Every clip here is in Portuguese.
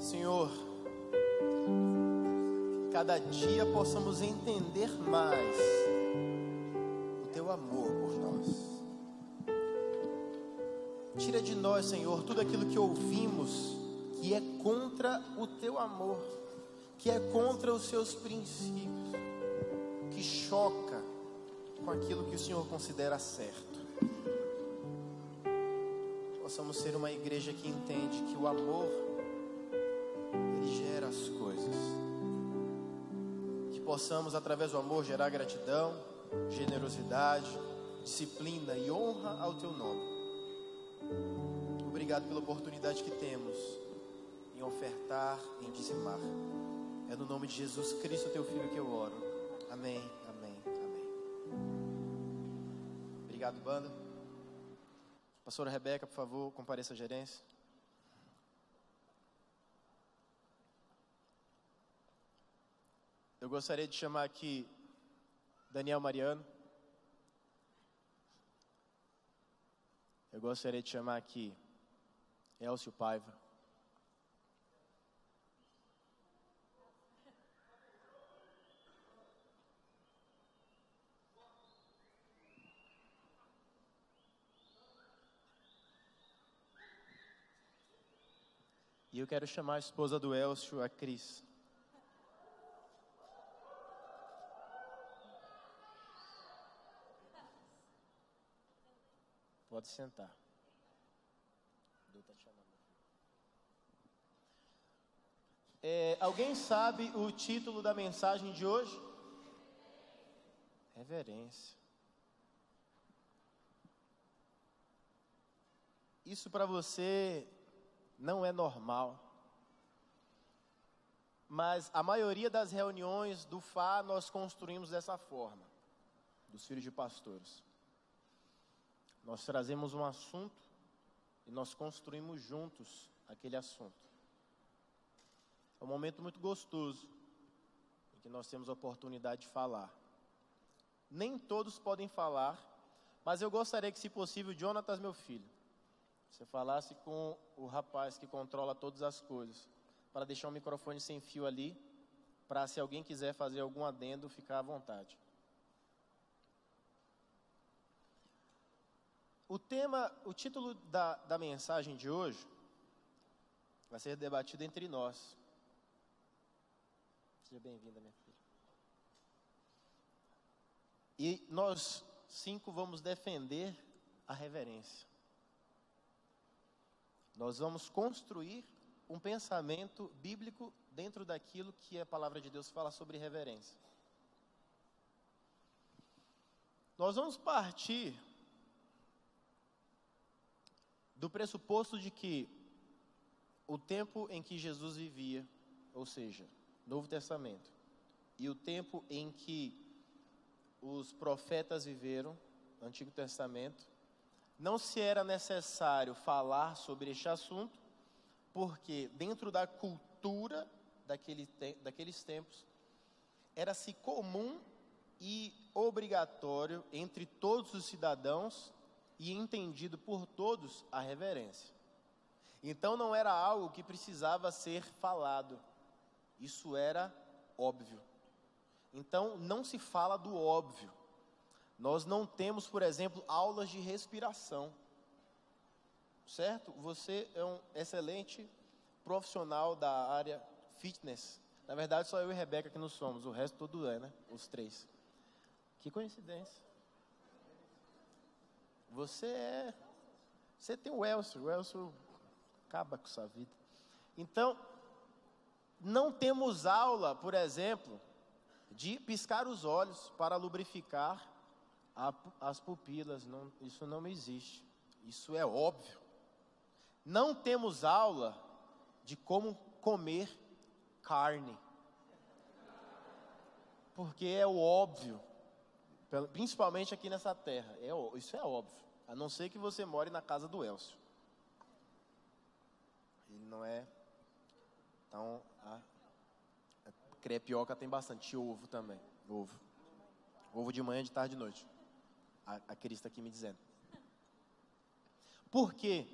Senhor, cada dia possamos entender mais o Teu amor por nós. Tira de nós, Senhor, tudo aquilo que ouvimos que é contra o Teu amor, que é contra os Seus princípios, que choca com aquilo que o Senhor considera certo. Possamos ser uma igreja que entende que o amor, ele gera as coisas. Que possamos, através do amor, gerar gratidão, generosidade, disciplina e honra ao Teu nome. Obrigado pela oportunidade que temos em ofertar, em dizimar. É no nome de Jesus Cristo, Teu Filho, que eu oro. Amém, amém, amém. Obrigado, banda. Pastora Rebeca, por favor, compareça à gerência. Eu gostaria de chamar aqui Daniel Mariano. Eu gostaria de chamar aqui Elcio Paiva. E eu quero chamar a esposa do Elcio, a Cris. Pode sentar. Tá chamando. Alguém sabe o título da mensagem de hoje? Reverência. Isso para você não é normal. Mas a maioria das reuniões do FA nós construímos dessa forma, dos filhos de pastores. Nós trazemos um assunto e nós construímos juntos aquele assunto. É um momento muito gostoso em que nós temos a oportunidade de falar. Nem todos podem falar, mas eu gostaria que, se possível, Jonatas, meu filho, você falasse com o rapaz que controla todas as coisas, para deixar o microfone sem fio ali, para, se alguém quiser fazer algum adendo, ficar à vontade. O título da mensagem de hoje vai ser debatido entre nós. Seja bem-vinda, minha filha. E nós 5 vamos defender a reverência. Nós vamos construir um pensamento bíblico dentro daquilo que a palavra de Deus fala sobre reverência. Nós vamos partir do pressuposto de que o tempo em que Jesus vivia, ou seja, Novo Testamento, e o tempo em que os profetas viveram, Antigo Testamento, não se era necessário falar sobre este assunto, porque dentro da cultura daqueles tempos, era-se comum e obrigatório entre todos os cidadãos e entendido por todos a reverência. Então não era algo que precisava ser falado, isso era óbvio. Então não se fala do óbvio. Nós não temos, por exemplo, aulas de respiração, certo? Você é um excelente profissional da área fitness. Na verdade só eu e Rebeca que não somos, o resto tudo é, né? Os 3. Que coincidência. Você tem o Elcio acaba com sua vida. Então, não temos aula, por exemplo, de piscar os olhos para lubrificar as pupilas. Não, isso não existe. Isso é óbvio. Não temos aula de como comer carne. Porque é o óbvio. Principalmente aqui nessa terra, isso é óbvio, a não ser que você more na casa do Elcio. Ele não é. Então, a crepioca tem bastante ovo também. Ovo de manhã, de tarde e de noite. A Cris está aqui me dizendo. Por que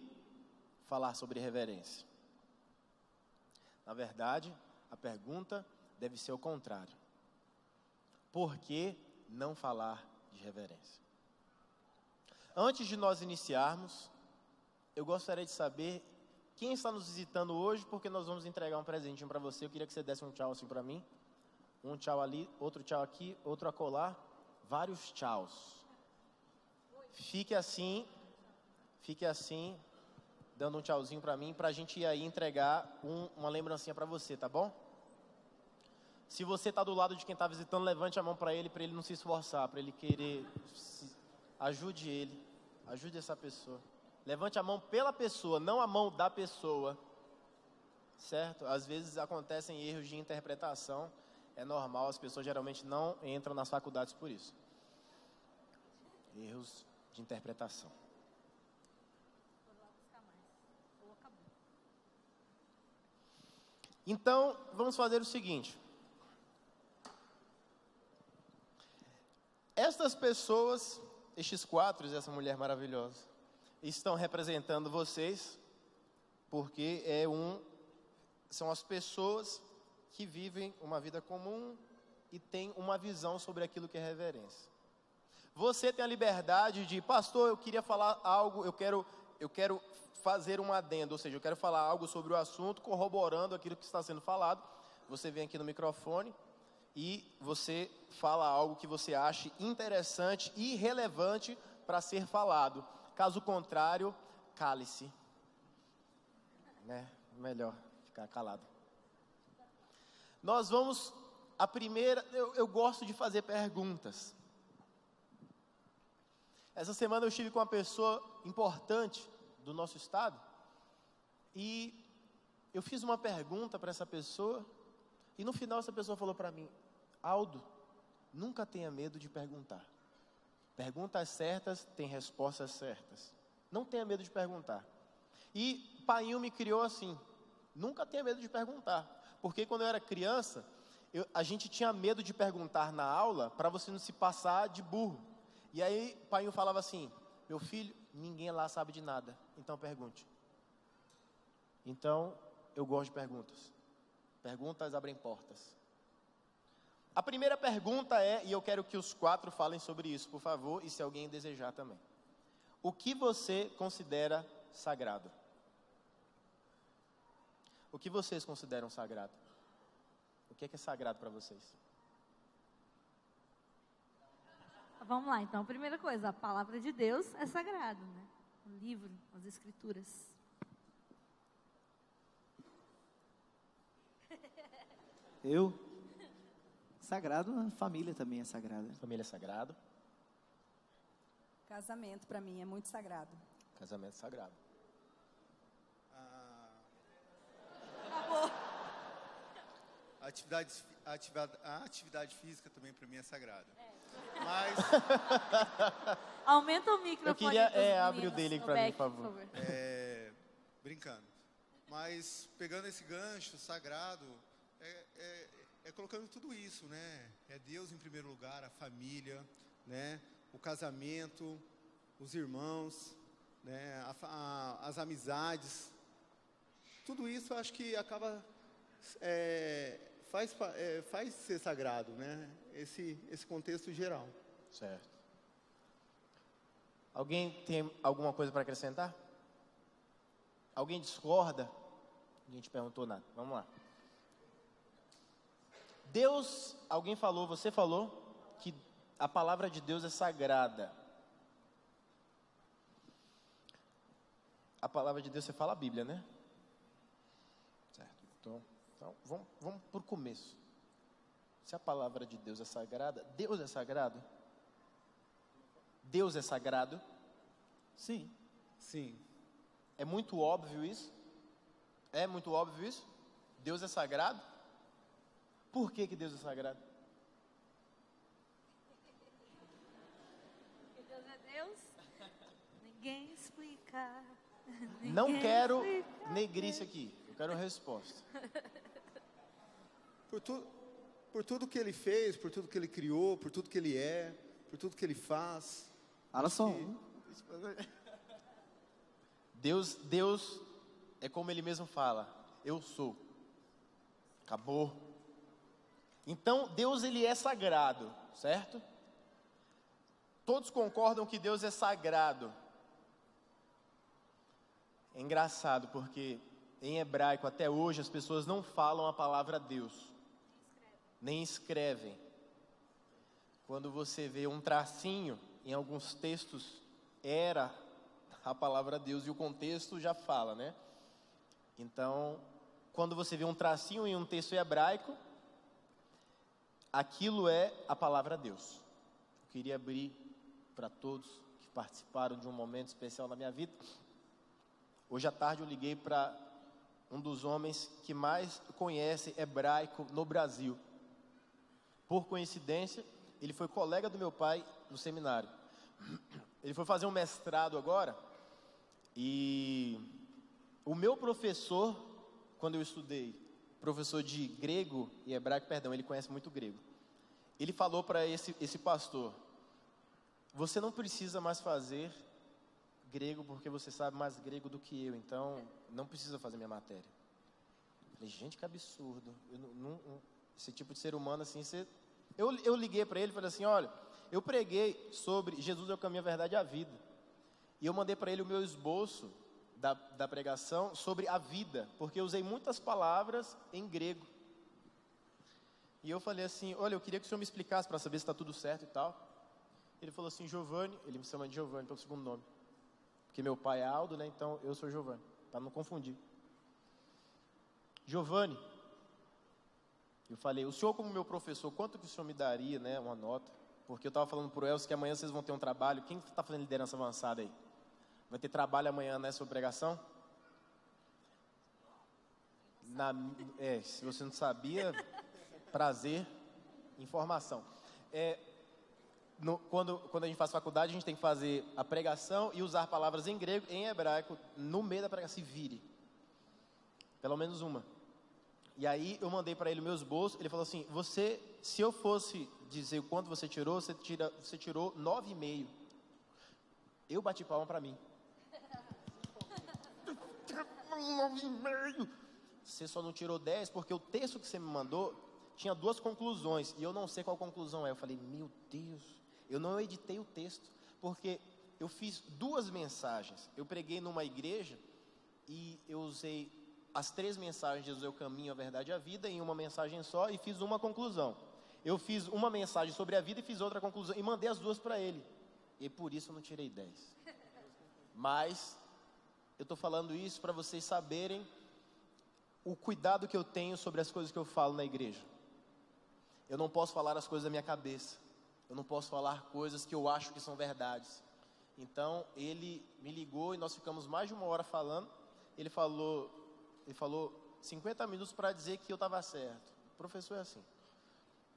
falar sobre reverência? Na verdade, a pergunta deve ser o contrário. Por que não falar de reverência? Antes de nós iniciarmos, eu gostaria de saber quem está nos visitando hoje, porque nós vamos entregar um presentinho para você. Eu queria que você desse um tchau assim para mim. Um tchau ali, outro tchau aqui, outro acolá. Vários tchauz. Fique assim, dando um tchauzinho para mim, para a gente ir aí entregar uma lembrancinha para você, tá bom? Se você está do lado de quem está visitando, levante a mão para ele não se esforçar, para ele querer, ajude essa pessoa. Levante a mão pela pessoa, não a mão da pessoa, certo? Às vezes acontecem erros de interpretação, é normal, as pessoas geralmente não entram nas faculdades por isso. Erros de interpretação. Então, vamos fazer o seguinte. Estas pessoas, estes quatro e essa mulher maravilhosa, estão representando vocês, porque são as pessoas que vivem uma vida comum e têm uma visão sobre aquilo que é reverência. Você tem a liberdade de, pastor, eu queria falar algo, eu quero fazer um adendo, ou seja, eu quero falar algo sobre o assunto, corroborando aquilo que está sendo falado. Você vem aqui no microfone e você fala algo que você ache interessante e relevante para ser falado. Caso contrário, cale-se. Né? Melhor ficar calado. Nós vamos, a primeira, eu gosto de fazer perguntas. Essa semana eu estive com uma pessoa importante do nosso estado e eu fiz uma pergunta para essa pessoa e no final essa pessoa falou para mim: Aldo, nunca tenha medo de perguntar. Perguntas certas têm respostas certas. Não tenha medo de perguntar. E Painho me criou assim: nunca tenha medo de perguntar. Porque quando eu era criança, a gente tinha medo de perguntar na aula para você não se passar de burro. E aí Painho falava assim: meu filho, ninguém lá sabe de nada, então pergunte. Então, eu gosto de perguntas. Perguntas abrem portas. A primeira pergunta é, e eu quero que os quatro falem sobre isso, por favor, e se alguém desejar também. O que você considera sagrado? O que vocês consideram sagrado? O que é sagrado para vocês? Vamos lá, então. A primeira coisa, a palavra de Deus é sagrada, né? O livro, as escrituras. Sagrado, a família também é sagrada. Família é sagrado. Casamento, para mim, é muito sagrado. Casamento sagrado. Acabou. A atividade física também para mim é sagrada. Mas Aumenta o microfone. Eu queria dos abrir o meninos, dele o para mim, Beck, por favor. brincando. Mas pegando esse gancho sagrado, é colocando tudo isso, né? É Deus em primeiro lugar, a família, né? O casamento, os irmãos, né? As amizades. Tudo isso eu acho que acaba faz ser sagrado, né? Esse contexto geral. Certo. Alguém tem alguma coisa para acrescentar? Alguém discorda? Ninguém te perguntou nada. Vamos lá. Deus, alguém falou, você falou que a palavra de Deus é sagrada. A palavra de Deus, você fala a Bíblia, né? Certo. Então vamos para o começo. Se a palavra de Deus é sagrada, Deus é sagrado? Deus é sagrado? Sim. Sim. É muito óbvio isso? É muito óbvio isso? Deus é sagrado? Por que Deus é sagrado? Porque Deus é Deus? Ninguém explica. Não quero negrice aqui. Eu quero resposta. Por tudo que ele fez, por tudo que ele criou, por tudo que ele é, por tudo que ele faz. Alisson. Deus é como ele mesmo fala: eu sou. Acabou. Então, Deus ele é sagrado, certo? Todos concordam que Deus é sagrado. É engraçado porque em hebraico até hoje as pessoas não falam a palavra Deus, nem escrevem. Quando você vê um tracinho em alguns textos, era a palavra Deus e o contexto já fala, né? Então, quando você vê um tracinho em um texto hebraico, aquilo é a palavra Deus. Eu queria abrir para todos que participaram de um momento especial na minha vida. Hoje à tarde eu liguei para um dos homens que mais conhece hebraico no Brasil. Por coincidência, ele foi colega do meu pai no seminário. Ele foi fazer um mestrado agora, e o meu professor, quando eu estudei, professor de grego e hebraico, perdão, ele conhece muito grego. Ele falou para esse pastor: você não precisa mais fazer grego, porque você sabe mais grego do que eu, então não precisa fazer minha matéria. Eu falei, gente, que absurdo. Esse tipo de ser humano assim, eu liguei para ele e falei assim: olha, eu preguei sobre Jesus é o caminho, a verdade e a vida. E eu mandei para ele o meu esboço da pregação sobre a vida, porque eu usei muitas palavras em grego. E eu falei assim: olha, eu queria que o senhor me explicasse para saber se está tudo certo e tal. Ele falou assim: Giovanni, ele me chama de Giovanni pelo segundo nome, porque meu pai é Aldo, né? Então eu sou Giovanni, para não confundir. Giovanni, eu falei, o senhor como meu professor, quanto que o senhor me daria, né, uma nota? Porque eu estava falando para o Elcio que amanhã vocês vão ter um trabalho. Quem está fazendo liderança avançada aí? Vai ter trabalho amanhã, né, sobre pregação? Se você não sabia, prazer, informação. Quando a gente faz faculdade, a gente tem que fazer a pregação e usar palavras em grego, em hebraico, no meio da pregação, se vire. Pelo menos uma. E aí eu mandei para ele o meu esboço, ele falou assim: se eu fosse dizer o quanto você tirou, você tirou 9,5. Eu bati palma para mim. 9,5. Você só não tirou 10 porque o texto que você me mandou tinha 2 conclusões, e eu não sei qual conclusão é. Eu falei, meu Deus, eu não editei o texto, porque eu fiz 2 mensagens. Eu preguei numa igreja e eu usei as 3 mensagens de Jesus é o caminho, a verdade e a vida em uma mensagem só, e fiz uma conclusão. Eu fiz uma mensagem sobre a vida e fiz outra conclusão, e mandei as 2 para ele, e por isso eu não tirei 10. Mas eu estou falando isso para vocês saberem o cuidado que eu tenho sobre as coisas que eu falo na igreja. Eu não posso falar as coisas da minha cabeça, eu não posso falar coisas que eu acho que são verdades. Então ele me ligou e nós ficamos mais de 1 hora falando. Ele falou 50 minutos para dizer que eu estava certo. O professor é assim.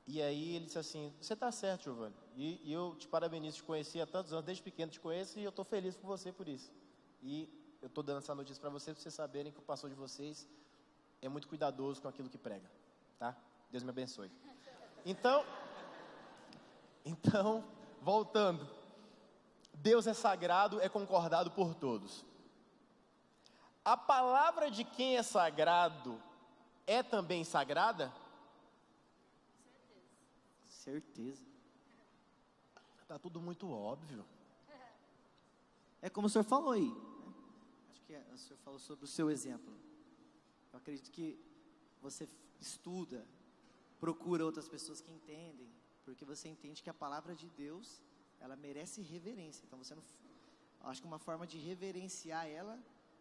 E aí ele disse assim: você está certo, Giovanni, e eu te parabenizo, te conheci há tantos anos, desde pequeno te conheço, e eu estou feliz por você por isso. E eu estou dando essa notícia para vocês saberem que o pastor de vocês é muito cuidadoso com aquilo que prega, tá? Deus me abençoe. Então, voltando, Deus é sagrado, é concordado por todos. A palavra de quem é sagrado é também sagrada? Certeza. Está tudo muito óbvio. É como o senhor falou aí, né? Acho que o senhor falou sobre o seu exemplo. Eu acredito que você estuda, procura outras pessoas que entendem, porque você entende que a palavra de Deus, ela merece reverência. Então você não, acho que uma forma de reverenciar ela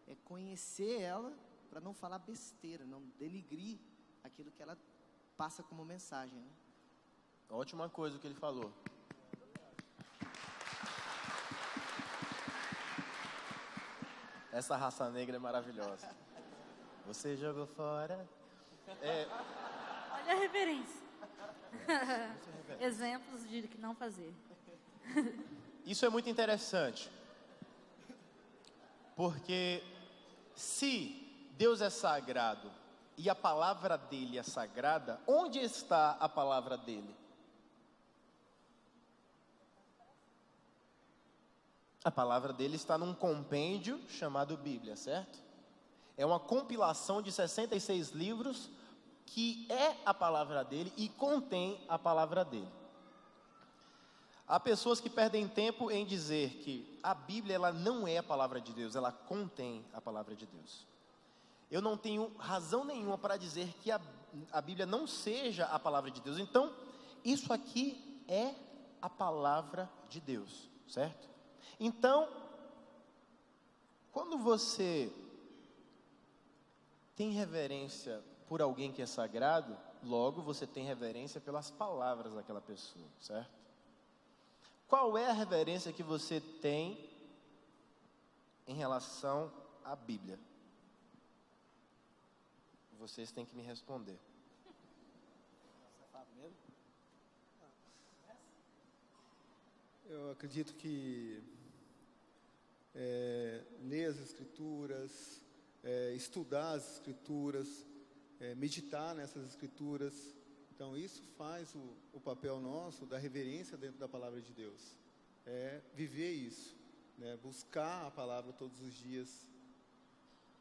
é conhecer ela, para não falar besteira, não denigrir aquilo que ela passa como mensagem, né? Ótima coisa o que ele falou. Essa raça negra é maravilhosa. Você jogou fora. Olha a reverência. Exemplos de que não fazer. Isso é muito interessante. Porque se Deus é sagrado e a palavra dele é sagrada, onde está a palavra dele? A palavra dele está num compêndio chamado Bíblia, certo? É uma compilação de 66 livros que é a palavra dele e contém a palavra dele. Há pessoas que perdem tempo em dizer que a Bíblia ela não é a palavra de Deus, ela contém a palavra de Deus. Eu não tenho razão nenhuma para dizer que a Bíblia não seja a palavra de Deus. Então, isso aqui é a palavra de Deus, certo? Então, quando você tem reverência por alguém que é sagrado, logo você tem reverência pelas palavras daquela pessoa, certo? Qual é a reverência que você tem em relação à Bíblia? Vocês têm que me responder. Eu acredito que ler as Escrituras, estudar as Escrituras, meditar nessas Escrituras. Então, isso faz o papel nosso da reverência dentro da palavra de Deus. Viver isso, né? Buscar a palavra todos os dias.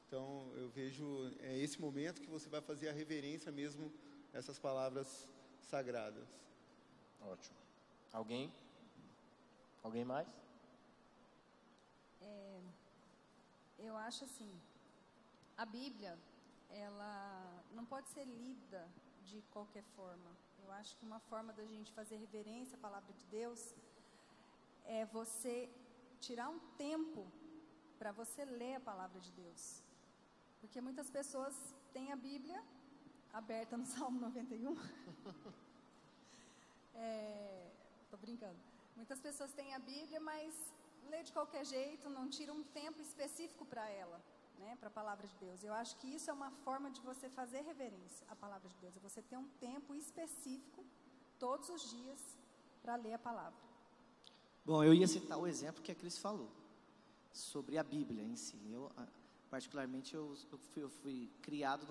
Então, eu vejo esse momento que você vai fazer a reverência mesmo a essas palavras sagradas. Ótimo. Alguém? Alguém mais? Eu acho assim, a Bíblia, ela não pode ser lida de qualquer forma. Eu acho que uma forma da gente fazer reverência à palavra de Deus é você tirar um tempo para você ler a palavra de Deus. Porque muitas pessoas têm a Bíblia aberta no Salmo 91. Tô brincando. Muitas pessoas têm a Bíblia, mas lê de qualquer jeito, não tira um tempo específico para ela, né, para a palavra de Deus. Eu acho que isso é uma forma de você fazer reverência à palavra de Deus. É você ter um tempo específico, todos os dias, para ler a palavra. Bom, eu ia citar o exemplo que a Cris falou, sobre a Bíblia em si. Particularmente, eu fui criado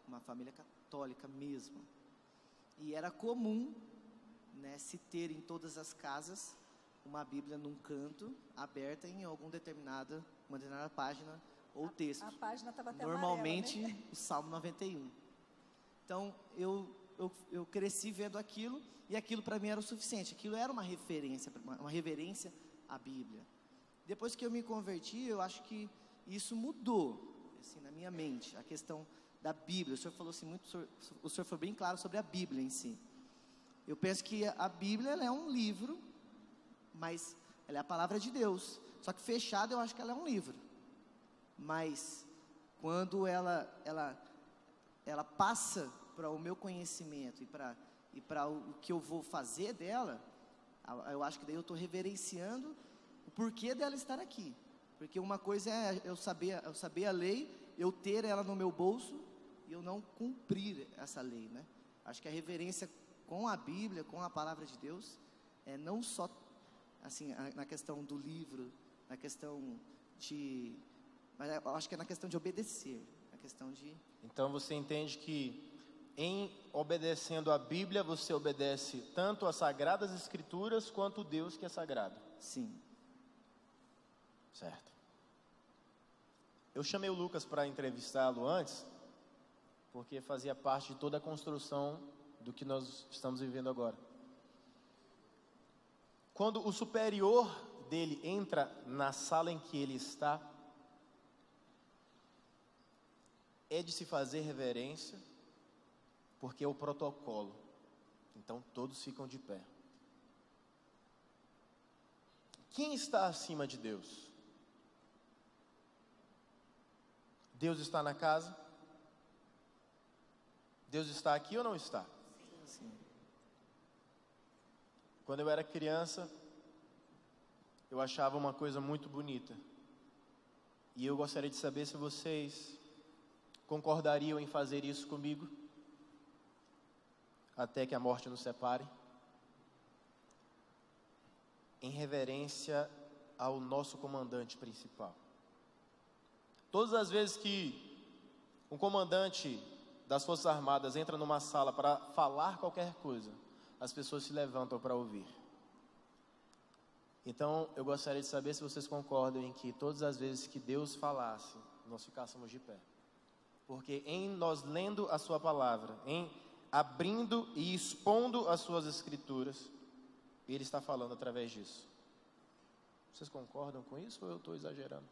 numa família católica mesmo. E era comum, né, se ter em todas as casas uma Bíblia num canto, aberta em uma determinada página ou texto. A página estava até normalmente amarela, né? o Salmo 91. Então, eu cresci vendo aquilo, e aquilo para mim era o suficiente. Aquilo era uma reverência à Bíblia. Depois que eu me converti, eu acho que isso mudou, assim, na minha mente, a questão da Bíblia. O senhor falou assim o senhor foi bem claro sobre a Bíblia em si. Eu penso que a Bíblia ela é um livro, mas ela é a palavra de Deus. Só que fechada, eu acho que ela é um livro. Mas quando ela passa para o meu conhecimento e para o que eu vou fazer dela, eu acho que daí eu estou reverenciando o porquê dela estar aqui. Porque uma coisa é eu saber a lei, eu ter ela no meu bolso e eu não cumprir essa lei, né? Acho que a reverência com a Bíblia, com a palavra de Deus, não só assim, na questão do livro, na questão de... Mas eu acho que é na questão de obedecer, na questão de... Então você entende que em obedecendo a Bíblia, você obedece tanto as Sagradas Escrituras quanto o Deus que é sagrado. Sim. Certo. Eu chamei o Lucas para entrevistá-lo antes, porque fazia parte de toda a construção do que nós estamos vivendo agora. Quando o superior dele entra na sala em que ele está, é de se fazer reverência, porque é o protocolo. Então todos ficam de pé. Quem está acima de Deus? Deus está na casa? Deus está aqui ou não está? Sim. Quando eu era criança, eu achava uma coisa muito bonita. E eu gostaria de saber se vocês concordariam em fazer isso comigo, até que a morte nos separe, em reverência ao nosso comandante principal. Todas as vezes que um comandante das Forças Armadas entra numa sala para falar qualquer coisa, as pessoas se levantam para ouvir. Então, eu gostaria de saber se vocês concordam em que todas as vezes que Deus falasse, nós ficássemos de pé. Porque em nós lendo a sua palavra, em abrindo e expondo as suas escrituras, Ele está falando através disso. Vocês concordam com isso ou eu estou exagerando?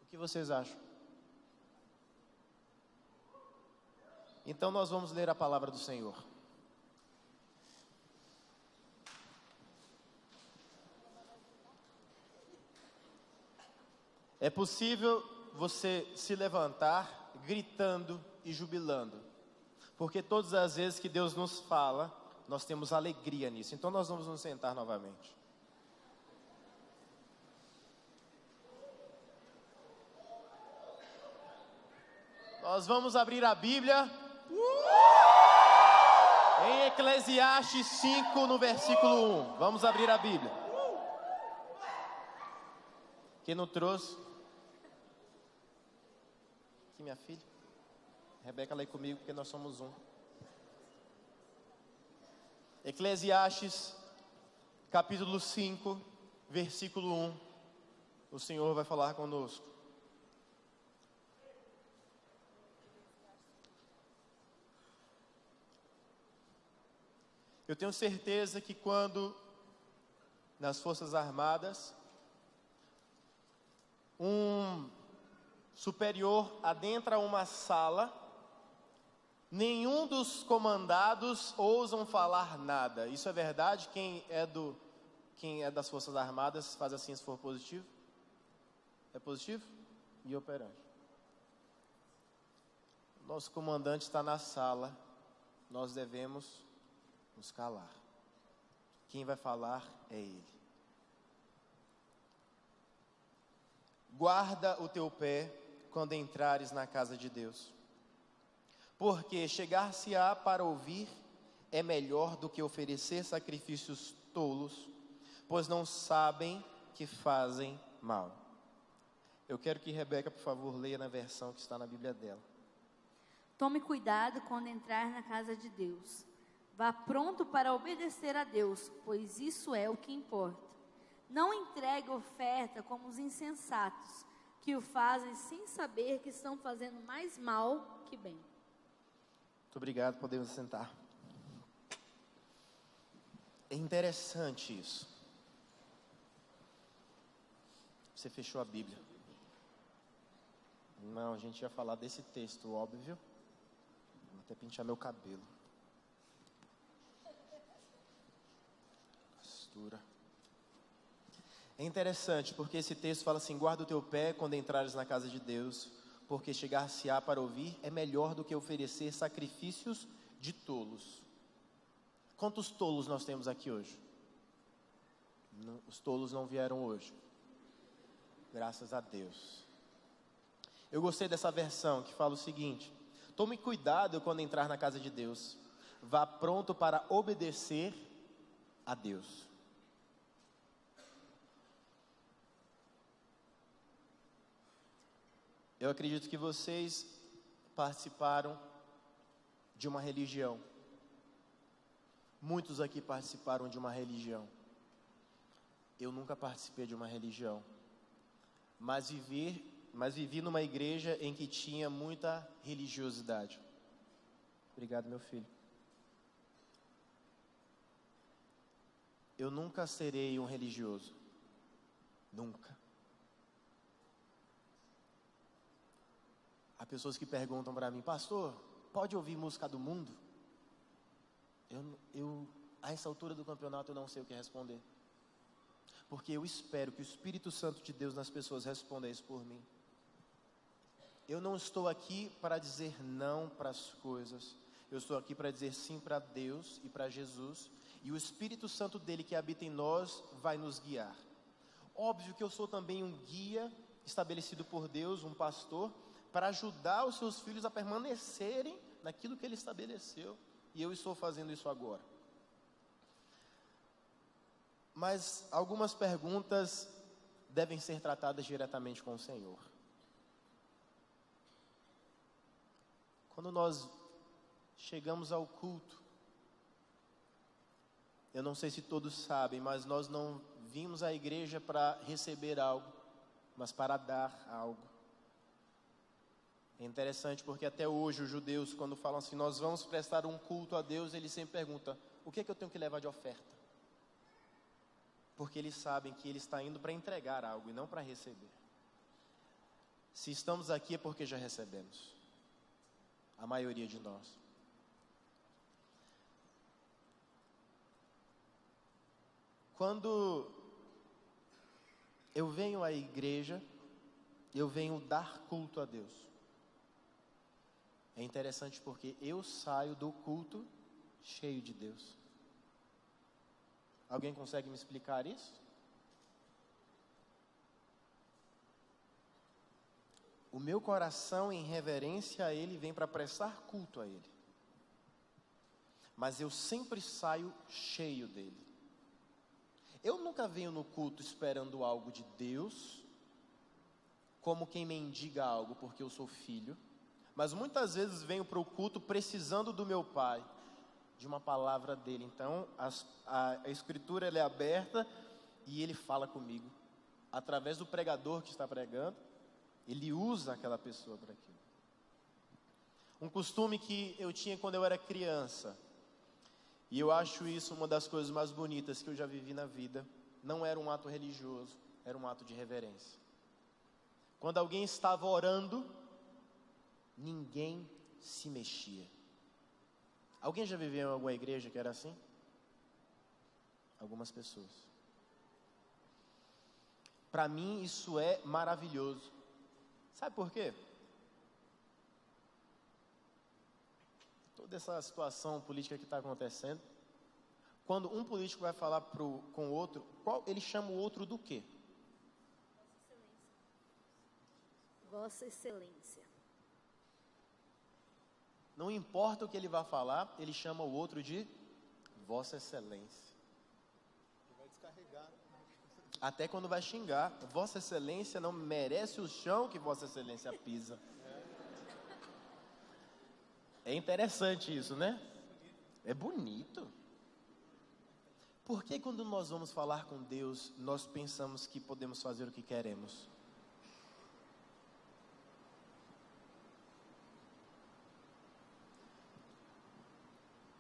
O que vocês acham? Então nós vamos ler a palavra do Senhor. É possível você se levantar gritando e jubilando, porque todas as vezes que Deus nos fala, nós temos alegria nisso. Então nós vamos nos sentar novamente. Nós vamos abrir a Bíblia em Eclesiastes 5, no versículo 1. Vamos abrir a Bíblia. Quem não trouxe? Aqui, minha filha. Rebeca, lê comigo, porque nós somos um. Eclesiastes, capítulo 5, versículo 1. O Senhor vai falar conosco. Eu tenho certeza que quando nas Forças Armadas um superior adentra uma sala, nenhum dos comandados ousam falar nada. Isso é verdade? Quem é das Forças Armadas faz assim se for positivo? É positivo? E operante. Nosso comandante está na sala, nós devemos nos calar. Quem vai falar é Ele. Guarda o teu pé quando entrares na casa de Deus, porque chegar-se-á para ouvir é melhor do que oferecer sacrifícios tolos, pois não sabem que fazem mal. Eu quero que Rebeca, por favor, leia na versão que está na Bíblia dela. Tome cuidado quando entrar na casa de Deus. Vá pronto para obedecer a Deus, pois isso é o que importa. Não entregue oferta como os insensatos, que o fazem sem saber que estão fazendo mais mal que bem. Muito obrigado, podemos sentar. É interessante isso. Você fechou a Bíblia. Não, a gente ia falar desse texto, óbvio. Vou até pentear meu cabelo. Costura. É interessante, porque esse texto fala assim: guarda o teu pé quando entrares na casa de Deus, porque chegar-se-á para ouvir é melhor do que oferecer sacrifícios de tolos. Quantos tolos nós temos aqui hoje? Os tolos não vieram hoje. Graças a Deus. Eu gostei dessa versão que fala o seguinte: tome cuidado quando entrar na casa de Deus. Vá pronto para obedecer a Deus. Eu acredito que vocês participaram de uma religião. Muitos aqui participaram de uma religião. Eu nunca participei de uma religião, mas vivi numa igreja em que tinha muita religiosidade. Obrigado, meu filho. Eu nunca serei um religioso. Nunca. Há pessoas que perguntam para mim: pastor, pode ouvir música do mundo? A essa altura do campeonato eu não sei o que responder. Porque eu espero que o Espírito Santo de Deus nas pessoas responda isso por mim. Eu não estou aqui para dizer não para as coisas. Eu estou aqui para dizer sim para Deus e para Jesus. E o Espírito Santo dele que habita em nós vai nos guiar. Óbvio que eu sou também um guia estabelecido por Deus, um pastor, para ajudar os seus filhos a permanecerem naquilo que Ele estabeleceu. E eu estou fazendo isso agora. Mas algumas perguntas devem ser tratadas diretamente com o Senhor. Quando nós chegamos ao culto, eu não sei se todos sabem, mas nós não vimos à igreja para receber algo. mas para dar algo. É interessante porque até hoje os judeus, quando falam assim, nós vamos prestar um culto a Deus, eles sempre perguntam, o que é que eu tenho que levar de oferta? Porque eles sabem que ele está indo para entregar algo e não para receber. Se estamos aqui é porque já recebemos. A maioria de nós. Quando eu venho à igreja, eu venho dar culto a Deus. É interessante porque eu saio do culto cheio de Deus. Alguém consegue me explicar isso? O meu coração em reverência a Ele vem para prestar culto a Ele. Mas eu sempre saio cheio dele. Eu nunca venho no culto esperando algo de Deus, como quem mendiga algo porque eu sou filho. Mas muitas vezes venho para o culto precisando do meu pai, de uma palavra dele. Então a escritura ela é aberta e ele fala comigo. Através do pregador que está pregando, ele usa aquela pessoa para aquilo. Um costume que eu tinha quando eu era criança, e eu acho isso uma das coisas mais bonitas que eu já vivi na vida, não era um ato religioso, era um ato de reverência. Quando alguém estava orando, ninguém se mexia. Alguém já viveu em alguma igreja que era assim? Algumas pessoas. Para mim isso é maravilhoso. Sabe por quê? Toda essa situação política que está acontecendo, quando um político vai falar com o outro, ele chama o outro do quê? Vossa Excelência. Não importa o que ele vai falar, ele chama o outro de Vossa Excelência. Vai descarregar. Até quando vai xingar, Vossa Excelência não merece o chão que Vossa Excelência pisa. É interessante isso, né? É bonito. Por que quando nós vamos falar com Deus, nós pensamos que podemos fazer o que queremos?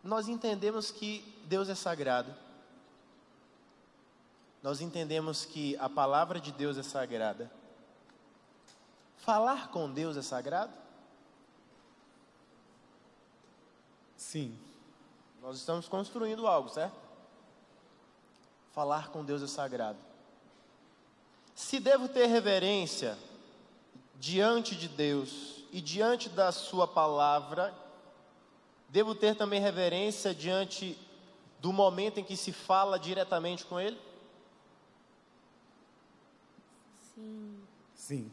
Nós entendemos que Deus é sagrado. Nós entendemos que a palavra de Deus é sagrada. Falar com Deus é sagrado? Sim. Nós estamos construindo algo, certo? Falar com Deus é sagrado. Se devo ter reverência diante de Deus e diante da sua palavra, devo ter também reverência diante do momento em que se fala diretamente com Ele? Sim. Sim.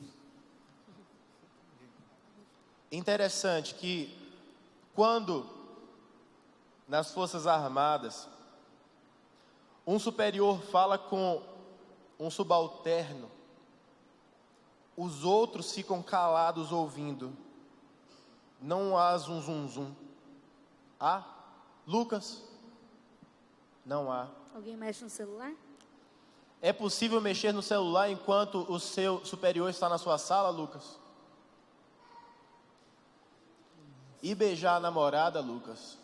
Interessante que quando nas Forças Armadas um superior fala com um subalterno, os outros ficam calados ouvindo. Não há zum zum zum. Há? Lucas? Não há. Alguém mexe no celular? É possível mexer no celular enquanto o seu superior está na sua sala, Lucas? E beijar a namorada, Lucas?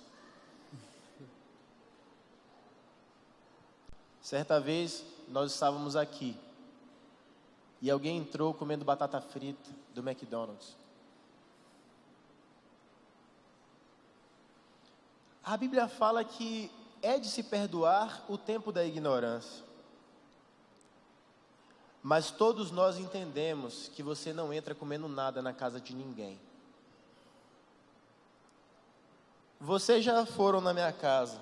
Certa vez, nós estávamos aqui e alguém entrou comendo batata frita do McDonald's. A Bíblia fala que é de se perdoar o tempo da ignorância. Mas todos nós entendemos que você não entra comendo nada na casa de ninguém. Vocês já foram na minha casa.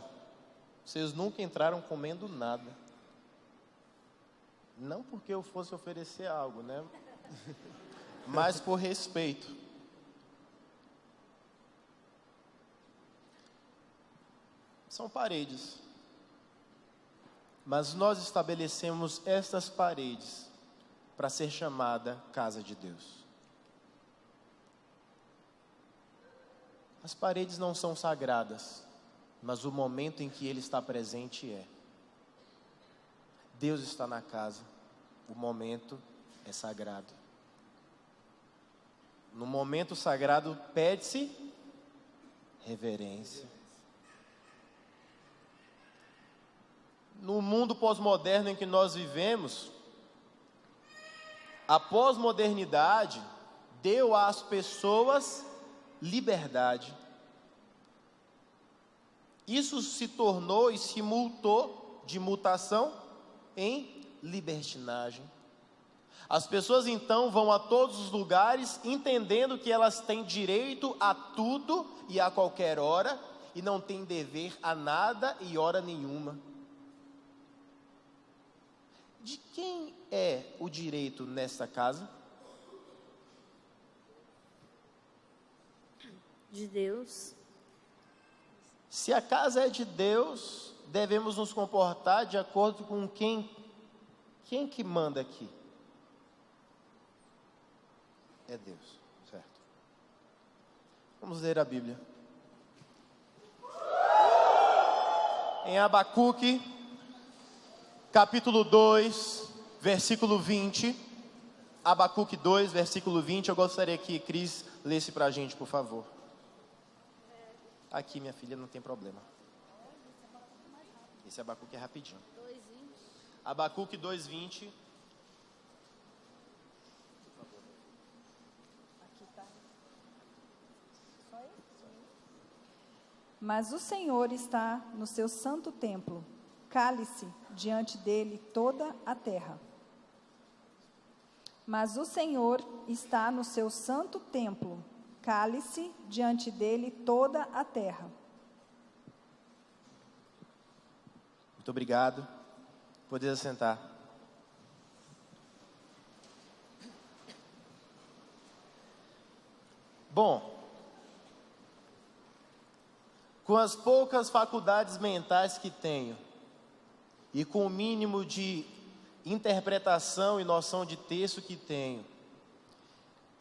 Vocês nunca entraram comendo nada. Não porque eu fosse oferecer algo, né? Mas por respeito. São paredes. Mas nós estabelecemos estas paredes para ser chamada casa de Deus. As paredes não são sagradas, mas o momento em que Ele está presente é. Deus está na casa, o momento é sagrado. No momento sagrado, pede-se reverência. No mundo pós-moderno em que nós vivemos, a pós-modernidade deu às pessoas liberdade. Isso se tornou e se multou de mutação em libertinagem. As pessoas então vão a todos os lugares entendendo que elas têm direito a tudo e a qualquer hora e não têm dever a nada e hora nenhuma. De quem é o direito nesta casa? De Deus. Se a casa é de Deus, devemos nos comportar de acordo com quem que manda aqui? É Deus, certo? Vamos ler a Bíblia. Em Abacuque, capítulo 2, versículo 20. Abacuque 2, versículo 20. Eu gostaria que Cris lesse para a gente, por favor. Aqui, minha filha, não tem problema. Esse Abacuque é rapidinho. Abacuque 2:20. Mas o Senhor está no seu santo templo, cale-se diante dele toda a terra. Mas o Senhor está no seu santo templo, cale-se diante dele toda a terra. Muito obrigado. Poder assentar. Bom, com as poucas faculdades mentais que tenho e com o mínimo de interpretação e noção de texto que tenho,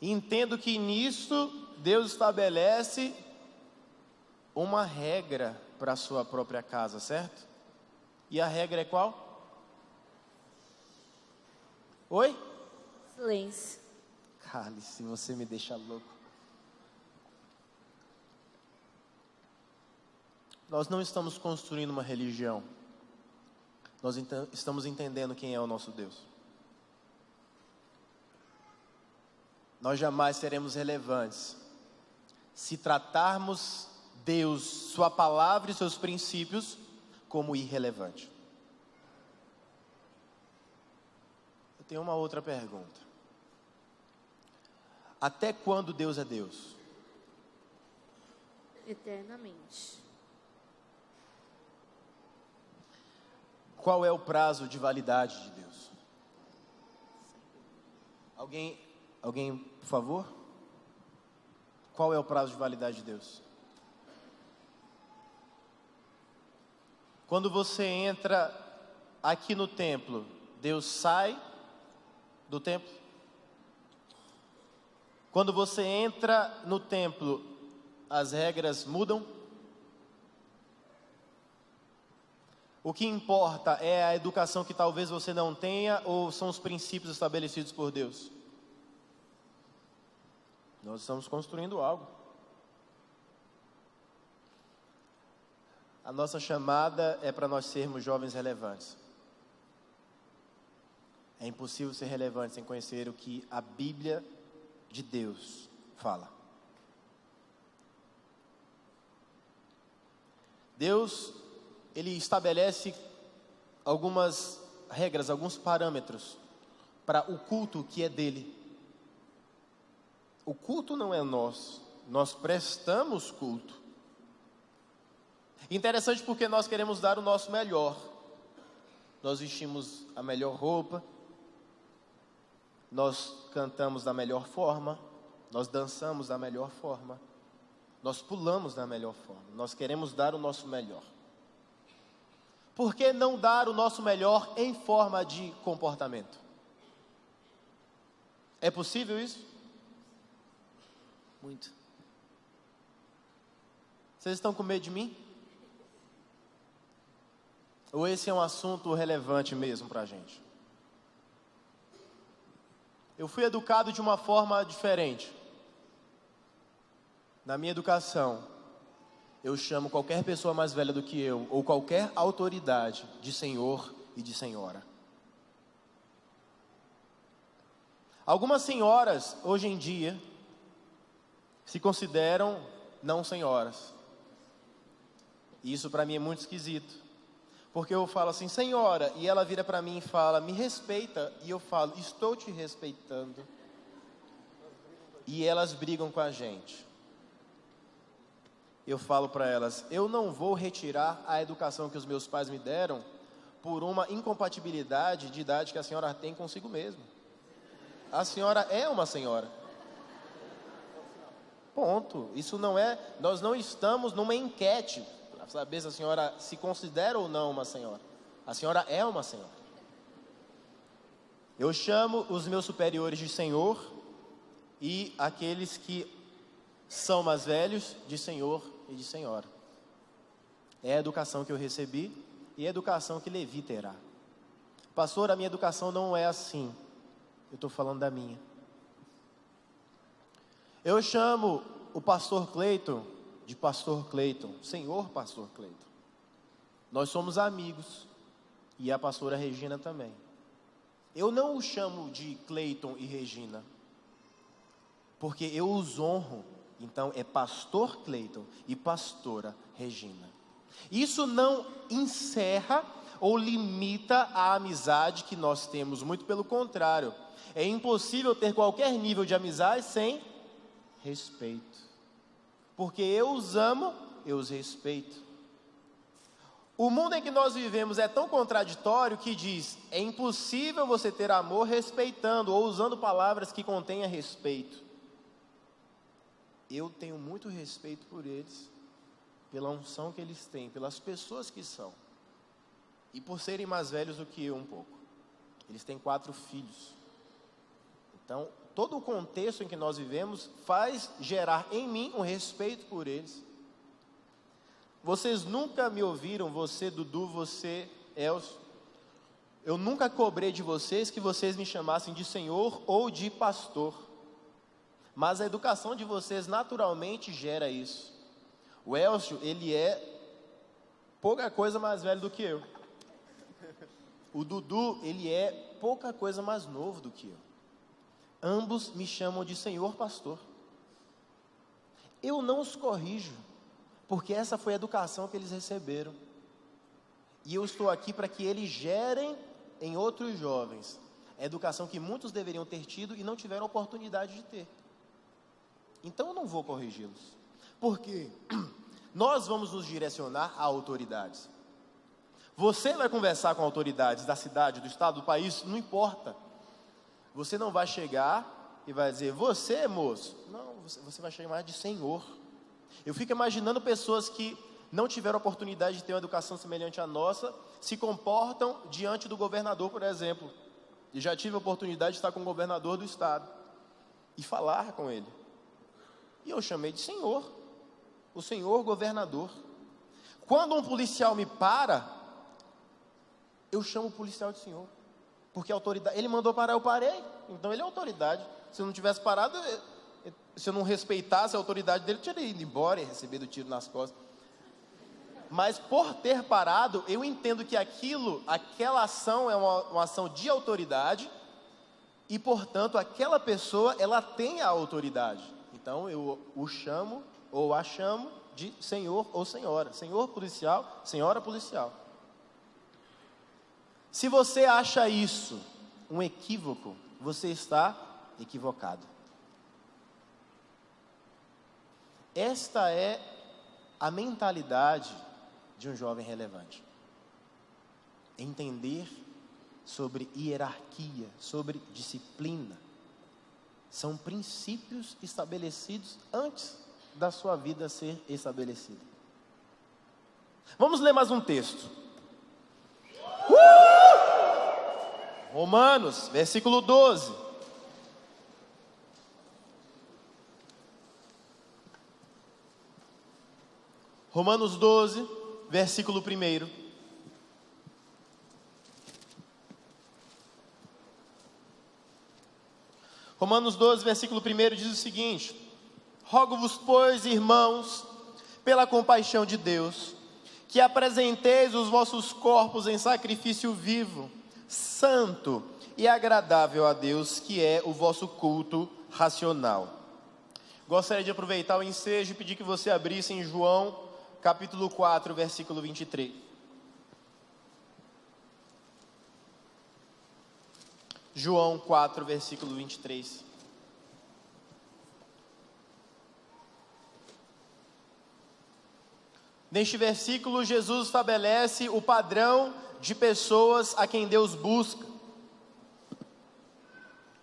entendo que nisso Deus estabelece uma regra para a sua própria casa, certo? E a regra é qual? Oi? Silêncio. Cale-se, você me deixa louco. Nós não estamos construindo uma religião. Nós estamos entendendo quem é o nosso Deus. Nós jamais seremos relevantes se tratarmos Deus, sua palavra e seus princípios como irrelevante. Eu tenho uma outra pergunta. Até quando Deus é Deus? Eternamente. Qual é o prazo de validade de Deus? Alguém, por favor? Qual é o prazo de validade de Deus? Quando você entra aqui no templo, Deus sai do templo? Quando você entra no templo, as regras mudam? O que importa é a educação que talvez você não tenha ou são os princípios estabelecidos por Deus? Nós estamos construindo algo. A nossa chamada é para nós sermos jovens relevantes. É impossível ser relevante sem conhecer o que a Bíblia de Deus fala. Deus, Ele estabelece algumas regras, alguns parâmetros para o culto que é dele. O culto não é nosso, nós prestamos culto. Interessante porque nós queremos dar o nosso melhor. Nós vestimos a melhor roupa, nós cantamos da melhor forma, nós dançamos da melhor forma, nós pulamos da melhor forma, nós queremos dar o nosso melhor. Por que não dar o nosso melhor em forma de comportamento? É possível isso? Muito. Vocês estão com medo de mim? Ou esse é um assunto relevante mesmo para a gente? Eu fui educado de uma forma diferente. Na minha educação, eu chamo qualquer pessoa mais velha do que eu, ou qualquer autoridade, de senhor e de senhora. Algumas senhoras, hoje em dia, se consideram não senhoras. E isso para mim é muito esquisito. Porque eu falo assim, senhora, e ela vira para mim e fala, me respeita. E eu falo, estou te respeitando. E elas brigam com a gente. Eu falo para elas, eu não vou retirar a educação que os meus pais me deram por uma incompatibilidade de idade que a senhora tem consigo mesma. A senhora é uma senhora. Ponto. Isso não é, nós não estamos numa enquete para saber se a senhora se considera ou não uma senhora. A senhora é uma senhora. Eu chamo os meus superiores de senhor e aqueles que são mais velhos de senhor e de senhora. É a educação que eu recebi e a educação que Levi terá. Pastor, a minha educação não é assim. Eu estou falando da minha. Eu chamo o pastor Cleiton de pastor Cleiton, senhor pastor Cleiton. Nós somos amigos e a pastora Regina também. Eu não o chamo de Cleiton e Regina, porque eu os honro. Então é pastor Cleiton e pastora Regina. Isso não encerra ou limita a amizade que nós temos, muito pelo contrário. É impossível ter qualquer nível de amizade sem respeito. Porque eu os amo, eu os respeito. O mundo em que nós vivemos é tão contraditório que diz, é impossível você ter amor respeitando ou usando palavras que contenham respeito. Eu tenho muito respeito por eles, pela unção que eles têm, pelas pessoas que são. E por serem mais velhos do que eu um pouco. Eles têm 4 filhos. Então, todo o contexto em que nós vivemos faz gerar em mim um respeito por eles. Vocês nunca me ouviram, você, Dudu, você, Elcio. Eu nunca cobrei de vocês que vocês me chamassem de senhor ou de pastor. Mas a educação de vocês naturalmente gera isso. O Elcio, ele é pouca coisa mais velho do que eu. O Dudu, ele é pouca coisa mais novo do que eu. Ambos me chamam de senhor pastor. Eu não os corrijo, porque essa foi a educação que eles receberam. E eu estou aqui para que eles gerem em outros jovens a educação que muitos deveriam ter tido e não tiveram oportunidade de ter. Então eu não vou corrigi-los, porque nós vamos nos direcionar a autoridades. Você vai conversar com autoridades da cidade, do estado, do país, não importa. Você não vai chegar e vai dizer, você, moço. Não, você vai chamar de senhor. Eu fico imaginando pessoas que não tiveram oportunidade de ter uma educação semelhante à nossa, se comportam diante do governador, por exemplo. E já tive a oportunidade de estar com o governador do estado e falar com ele. E eu chamei de senhor, o senhor governador. Quando um policial me para, eu chamo o policial de senhor, porque a autoridade, ele mandou parar, eu parei, então ele é autoridade. Se eu não tivesse parado, se eu não respeitasse a autoridade dele, eu teria ido embora e recebido tiro nas costas. Mas por ter parado, eu entendo que aquela ação é uma ação de autoridade, e portanto aquela pessoa, ela tem a autoridade. Então eu o chamo, ou a chamo, de senhor ou senhora. Senhor policial, senhora policial. Se você acha isso um equívoco, você está equivocado. Esta é a mentalidade de um jovem relevante. Entender sobre hierarquia, sobre disciplina. São princípios estabelecidos antes da sua vida ser estabelecida. Vamos ler mais um texto. Romanos, versículo 12. Romanos 12, versículo 1. Romanos 12, versículo 1 diz o seguinte: rogo-vos, pois, irmãos, pela compaixão de Deus, que apresenteis os vossos corpos em sacrifício vivo, santo e agradável a Deus, que é o vosso culto racional. Gostaria de aproveitar o ensejo e pedir que você abrisse em João, capítulo 4, versículo 23. João 4, versículo 23. Neste versículo, Jesus estabelece o padrão de pessoas a quem Deus busca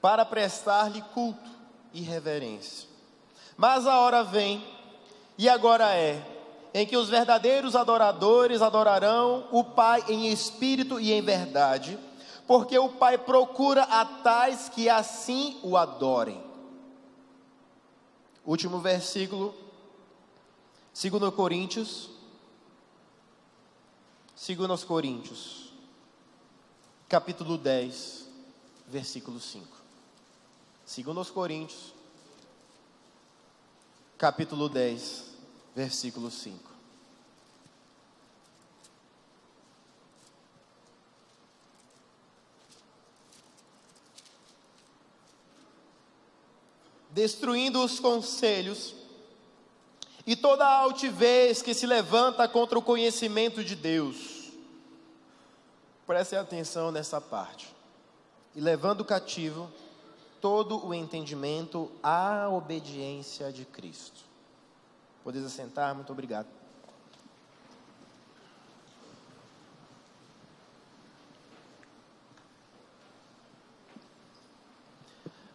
para prestar-lhe culto e reverência. Mas a hora vem, e agora é, em que os verdadeiros adoradores adorarão o Pai em espírito e em verdade, porque o Pai procura a tais que assim o adorem. Último versículo, 2 Coríntios, capítulo 10, versículo 5. 2 Coríntios, capítulo 10, versículo 5. Destruindo os conselhos e toda a altivez que se levanta contra o conhecimento de Deus. Prestem atenção nessa parte. E levando cativo todo o entendimento à obediência de Cristo. Podeis assentar, muito obrigado.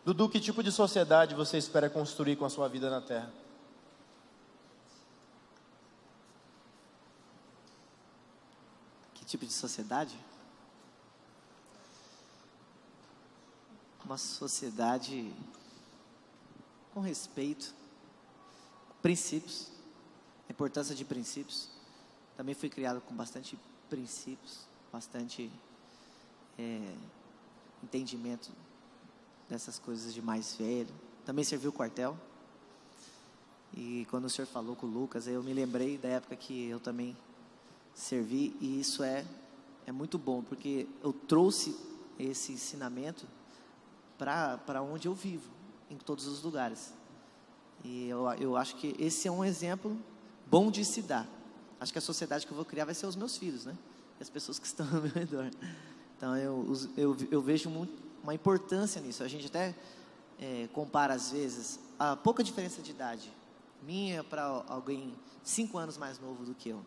Dudu, que tipo de sociedade você espera construir com a sua vida na Terra? Que tipo de sociedade? Uma sociedade com respeito, princípios, a importância de princípios. Também fui criado com bastante princípios, bastante entendimento dessas coisas de mais velho. Também servi o quartel. E quando o senhor falou com o Lucas, eu me lembrei da época que eu também servi. E isso é muito bom, porque eu trouxe esse ensinamento para onde eu vivo, em todos os lugares. E eu acho que esse é um exemplo bom de se dar. Acho que a sociedade que eu vou criar vai ser os meus filhos, né? E as pessoas que estão ao meu redor. Então eu vejo uma importância nisso. A gente até compara às vezes a pouca diferença de idade minha para alguém 5 anos mais novo do que eu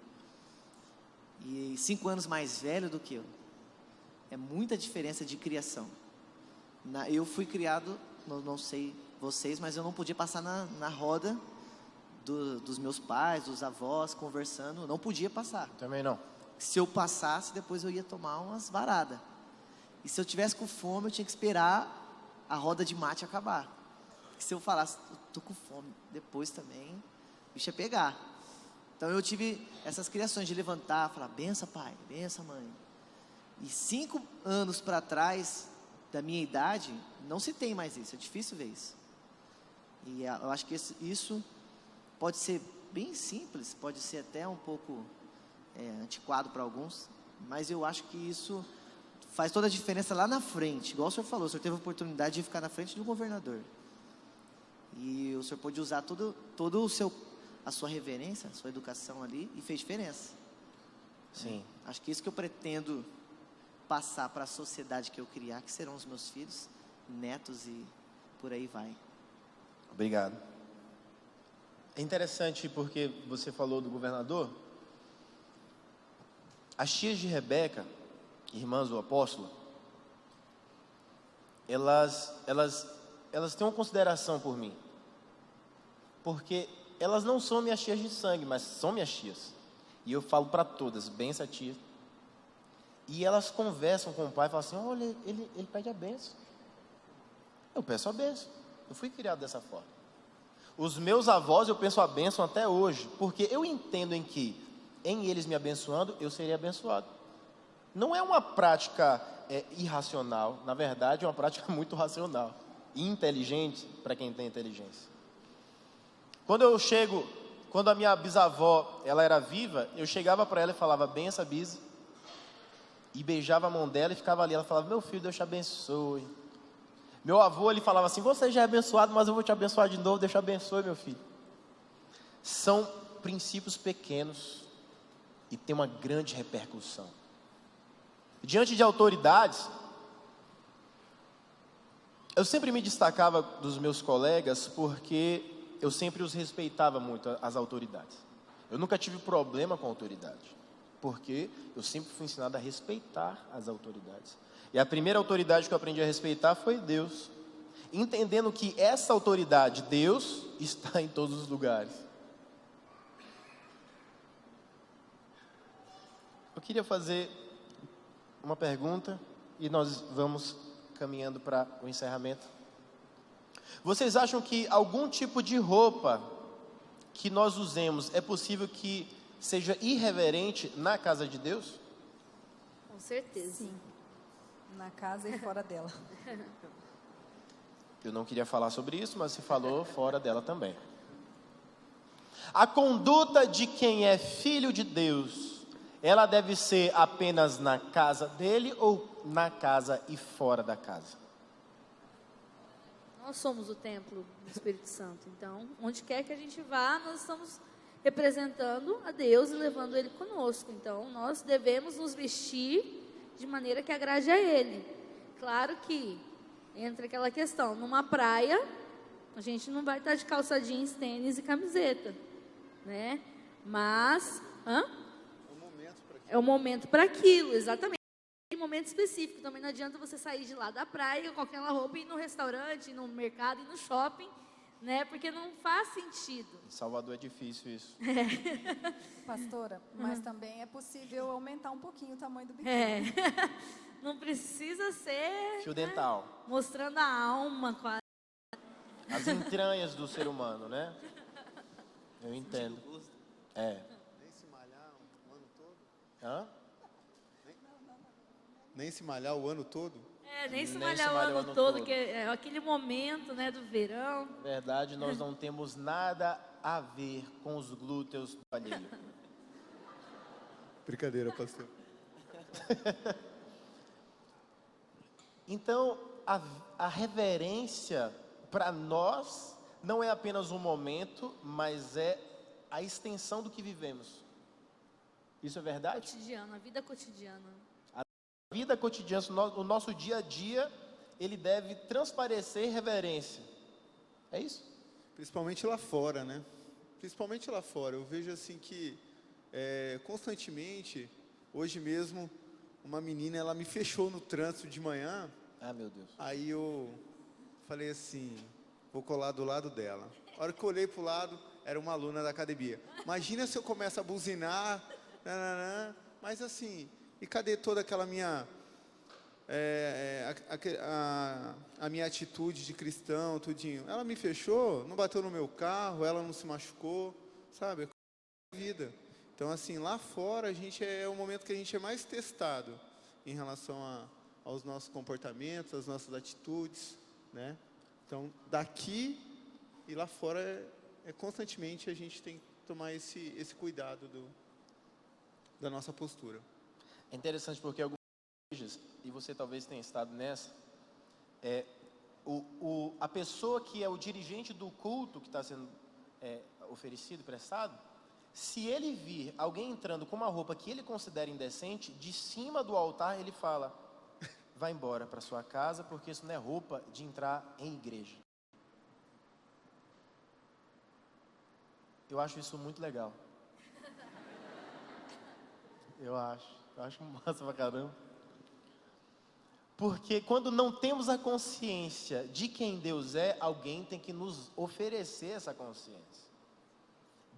e 5 anos mais velho do que eu. É muita diferença de criação. Eu fui criado, não sei vocês, mas eu não podia passar na roda dos meus pais, dos avós, conversando. Não podia passar. Também não. Se eu passasse, depois eu ia tomar umas varadas. E se eu tivesse com fome, eu tinha que esperar a roda de mate acabar. Porque se eu falasse, tô com fome, depois também, o bicho ia pegar. Então eu tive essas criações de levantar, falar, benção pai, benção mãe. E 5 anos para trás, da minha idade, não se tem mais isso, é difícil ver isso. E eu acho que isso pode ser bem simples, pode ser até um pouco antiquado para alguns, mas eu acho que isso faz toda a diferença lá na frente. Igual o senhor falou, o senhor teve a oportunidade de ficar na frente do governador. E o senhor pôde usar todo a sua reverência, a sua educação ali, e fez diferença. Sim. Acho que isso que eu pretendo passar para a sociedade que eu criar, que serão os meus filhos, netos e por aí vai. Obrigado. É interessante porque você falou do governador. As tias de Rebeca, irmãs do apóstolo, elas têm uma consideração por mim, porque elas não são minhas tias de sangue, mas são minhas tias, e eu falo para todas, benção a tia, e elas conversam com o pai e falam assim, olha, ele pede a benção, eu peço a benção, eu fui criado dessa forma. Os meus avós eu penso a benção até hoje, porque eu entendo em eles me abençoando, eu serei abençoado. Não é uma prática irracional, na verdade é uma prática muito racional. inteligente para quem tem inteligência. Quando a minha bisavó, ela era viva, eu chegava para ela e falava, benção, Bisa, e beijava a mão dela e ficava ali. Ela falava, meu filho, Deus te abençoe. Meu avô, ele falava assim, você já é abençoado, mas eu vou te abençoar de novo, Deus te abençoe, meu filho. São princípios pequenos e tem uma grande repercussão. Diante de autoridades, eu sempre me destacava dos meus colegas porque eu sempre os respeitava muito, as autoridades. Eu nunca tive problema com a autoridade, porque eu sempre fui ensinado a respeitar as autoridades. E a primeira autoridade que eu aprendi a respeitar foi Deus, entendendo que essa autoridade, Deus, está em todos os lugares. Eu queria fazer uma pergunta e nós vamos caminhando para o encerramento. Vocês acham que algum tipo de roupa que nós usemos é possível que seja irreverente na casa de Deus? Com certeza. Sim. Na casa e fora dela. Eu não queria falar sobre isso, mas se falou fora dela também. A conduta de quem é filho de Deus, ela deve ser apenas na casa dele ou na casa e fora da casa? Nós somos o templo do Espírito Santo. Então, onde quer que a gente vá, nós estamos representando a Deus e levando Ele conosco. Então, nós devemos nos vestir de maneira que agrade a Ele. Claro que entra aquela questão, numa praia, a gente não vai estar de calça jeans, tênis e camiseta, né? Mas, é o momento para aquilo, exatamente. Tem um momento específico, também não adianta você sair de lá da praia com aquela roupa e ir no restaurante, ir no mercado, ir no shopping, né? Porque não faz sentido. Em Salvador é difícil isso. Pastora, mas também é possível aumentar um pouquinho o tamanho do biquíni. É. Não precisa ser Fio dental. mostrando a alma, quase. As entranhas do ser humano, né? Eu entendo. É. Nem se malhar o ano todo? Hã? Nem se malhar o ano todo? Nem se Nem malhar se o malhar o ano ano todo, todo. que é aquele momento, né, do verão. Na verdade, nós não temos nada a ver com os glúteos do alheio. Brincadeira, pastor. Então, a reverência para nós não é apenas um momento, mas é a extensão do que vivemos. Isso é verdade? Cotidiano, a vida cotidiana. A vida cotidiana, o nosso dia a dia, ele deve transparecer reverência. É isso? Principalmente lá fora, né? Principalmente lá fora. Eu vejo assim que constantemente, hoje mesmo, uma menina, ela me fechou no trânsito de manhã. Ah, meu Deus. Aí eu falei assim, vou colar do lado dela. A hora que eu olhei pro lado, era uma aluna da academia. Imagina se eu começo a buzinar, nananã, mas assim, e cadê toda aquela minha, a minha atitude de cristão, tudinho? Ela me fechou, não bateu no meu carro, ela não se machucou, sabe? É vida. Então assim, lá fora a gente é o momento que a gente é mais testado em relação aos nossos comportamentos, às nossas atitudes, né? Então, daqui e lá fora, constantemente a gente tem que tomar esse cuidado da nossa postura. É interessante porque algumas igrejas, e você talvez tenha estado nessa, a pessoa que é o dirigente do culto que está sendo oferecido, prestado, se ele vir alguém entrando com uma roupa que ele considera indecente, de cima do altar ele fala, vai embora para sua casa, porque isso não é roupa de entrar em igreja. Eu acho isso muito legal. Eu acho massa pra caramba. Porque quando não temos a consciência de quem Deus é, alguém tem que nos oferecer essa consciência.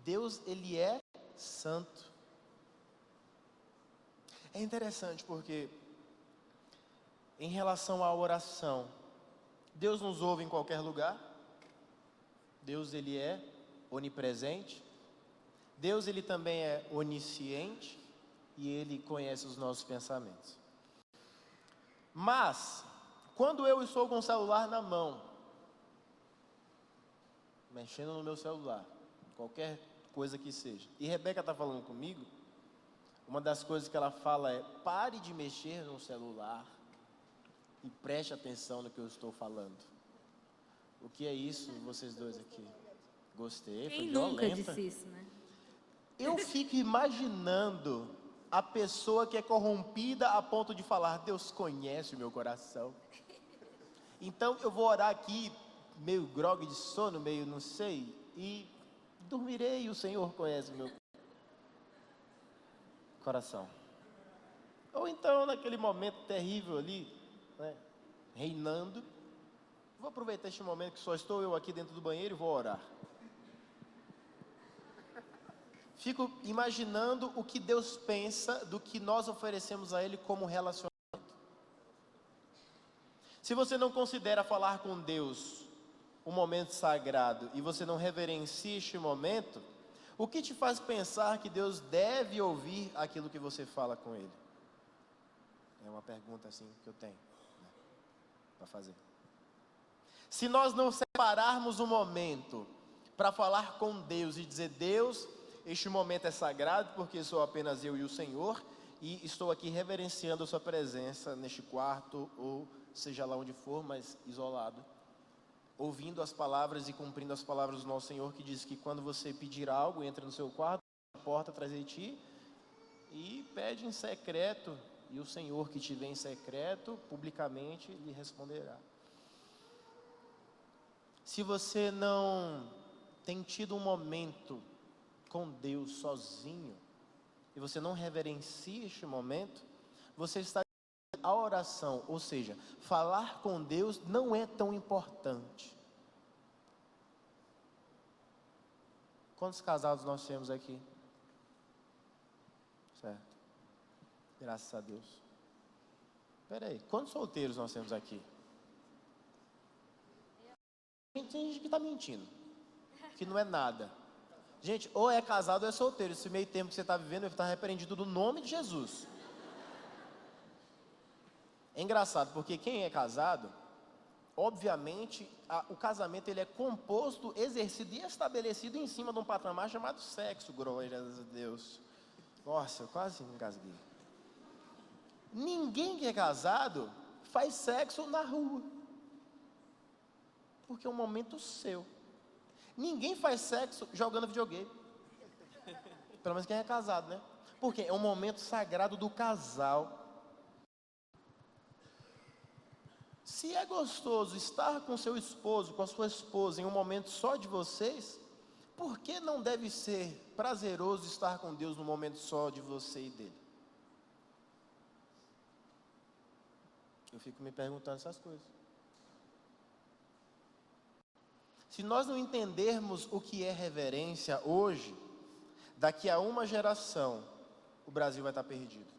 Deus, Ele é santo. É interessante porque, em relação à oração, Deus nos ouve em qualquer lugar. Deus, Ele é onipresente. Deus, Ele também é onisciente. E Ele conhece os nossos pensamentos. Mas, quando eu estou com o celular na mão, mexendo no meu celular, qualquer coisa que seja. E Rebeca está falando comigo, uma das coisas que ela fala é: pare de mexer no celular e preste atenção no que eu estou falando. O que é isso, vocês dois aqui? Gostei, foi Quem nunca violenta. disse isso, né? Eu fico imaginando a pessoa que é corrompida a ponto de falar: Deus conhece o meu coração. Então eu vou orar aqui, meio grogue de sono, meio não sei, e dormirei, e o Senhor conhece o meu coração. Ou então, naquele momento terrível ali, né, reinando, vou aproveitar este momento que só estou eu aqui dentro do banheiro e vou orar. Fico imaginando o que Deus pensa do que nós oferecemos a Ele como relacionamento. Se você não considera falar com Deus um momento sagrado e você não reverencia este momento, o que te faz pensar que Deus deve ouvir aquilo que você fala com Ele? É uma pergunta assim que eu tenho, né, para fazer. Se nós não separarmos um momento para falar com Deus e dizer: Deus, este momento é sagrado porque sou apenas eu e o Senhor, e estou aqui reverenciando a sua presença neste quarto, ou seja lá onde for, mas isolado, ouvindo as palavras e cumprindo as palavras do nosso Senhor, que diz que quando você pedir algo, entra no seu quarto, a porta atrás de ti, e pede em secreto, e o Senhor que te vê em secreto, publicamente lhe responderá. Se você não tem tido um momento com Deus sozinho, e você não reverencia este momento, você está a oração, ou seja, falar com Deus não é tão importante. Quantos casados nós temos aqui? Certo. Graças a Deus. Espera aí, quantos solteiros nós temos aqui? Tem gente que está mentindo, que não é nada. Gente, ou é casado ou é solteiro. Esse meio tempo que você está vivendo, ele está repreendido no nome de Jesus. É engraçado, porque quem é casado, obviamente, o casamento ele é composto, exercido e estabelecido em cima de um patamar chamado sexo, glória a Deus. Nossa, eu quase engasguei. Ninguém que é casado faz sexo na rua, porque é um momento seu. Ninguém faz sexo jogando videogame, pelo menos quem é casado, né? Porque é um momento sagrado do casal. Se é gostoso estar com seu esposo, com a sua esposa, em um momento só de vocês, por que não deve ser prazeroso estar com Deus num momento só de você e dele? Eu fico me perguntando essas coisas. Se nós não entendermos o que é reverência hoje, daqui a uma geração, o Brasil vai estar perdido.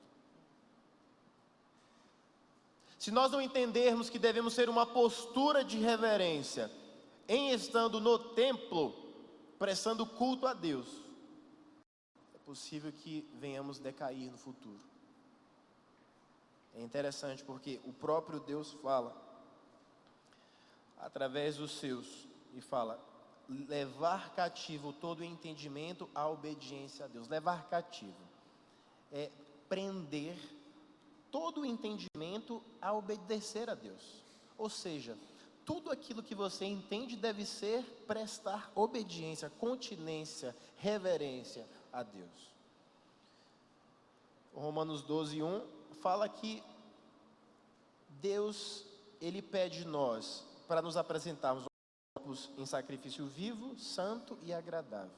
Se nós não entendermos que devemos ter uma postura de reverência, em estando no templo, prestando culto a Deus, é possível que venhamos decair no futuro. É interessante porque o próprio Deus fala, através dos seus, e fala: levar cativo todo o entendimento à obediência a Deus. Levar cativo é prender todo o entendimento a obedecer a Deus. Ou seja, tudo aquilo que você entende deve ser prestar obediência, continência, reverência a Deus. Romanos 12:1 fala que Deus, Ele pede de nós para nos apresentarmos em sacrifício vivo, santo e agradável.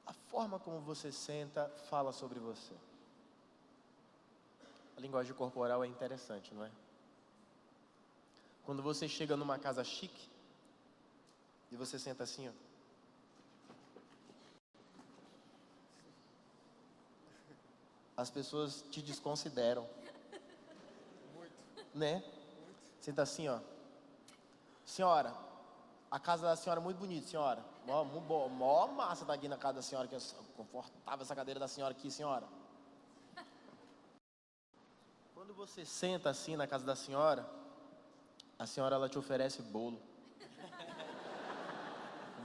A forma como você senta fala sobre você. A linguagem corporal é interessante, não é? Quando você chega numa casa chique e você senta assim, ó, as pessoas te desconsideram, né? Senta assim, ó. Senhora, a casa da senhora é muito bonita, senhora. Mó massa tá aqui na casa da senhora, que é confortável essa cadeira da senhora aqui, senhora. Quando você senta assim na casa da senhora, a senhora ela te oferece bolo.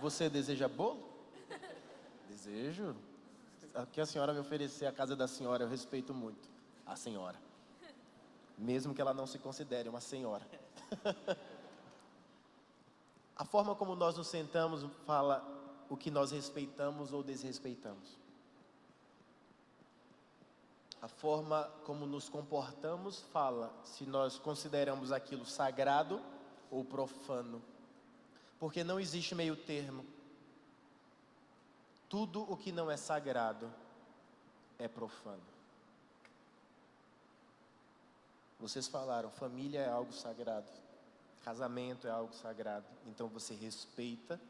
Você deseja bolo? Desejo. O que a senhora me oferecer, a casa da senhora, eu respeito muito a senhora. Mesmo que ela não se considere uma senhora. A forma como nós nos sentamos fala o que nós respeitamos ou desrespeitamos. A forma como nos comportamos fala se nós consideramos aquilo sagrado ou profano. Porque não existe meio termo. Tudo o que não é sagrado é profano. Vocês falaram, família é algo sagrado. Casamento é algo sagrado. Então você respeita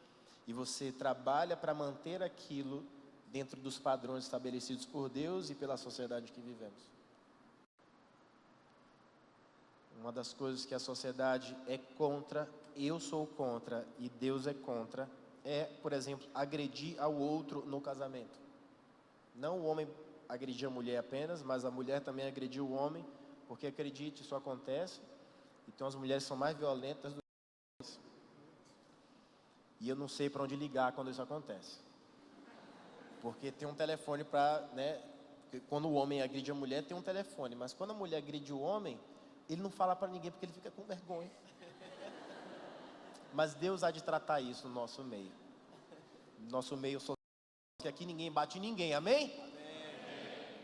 e você trabalha para manter aquilo dentro dos padrões estabelecidos por Deus e pela sociedade que vivemos. Uma das coisas que a sociedade é contra, eu sou contra e Deus é contra, é, por exemplo, agredir ao outro no casamento. Não o homem agredir a mulher apenas, mas a mulher também agredir o homem, porque acredite, isso acontece, então as mulheres são mais violentas do que os homens. E eu não sei para onde ligar quando isso acontece. Porque tem um telefone para, né, quando o homem agride a mulher, tem um telefone, mas quando a mulher agride o homem, ele não fala para ninguém porque ele fica com vergonha. Mas Deus há de tratar isso no nosso meio. Nosso meio social, que aqui ninguém bate em ninguém, amém? Amém.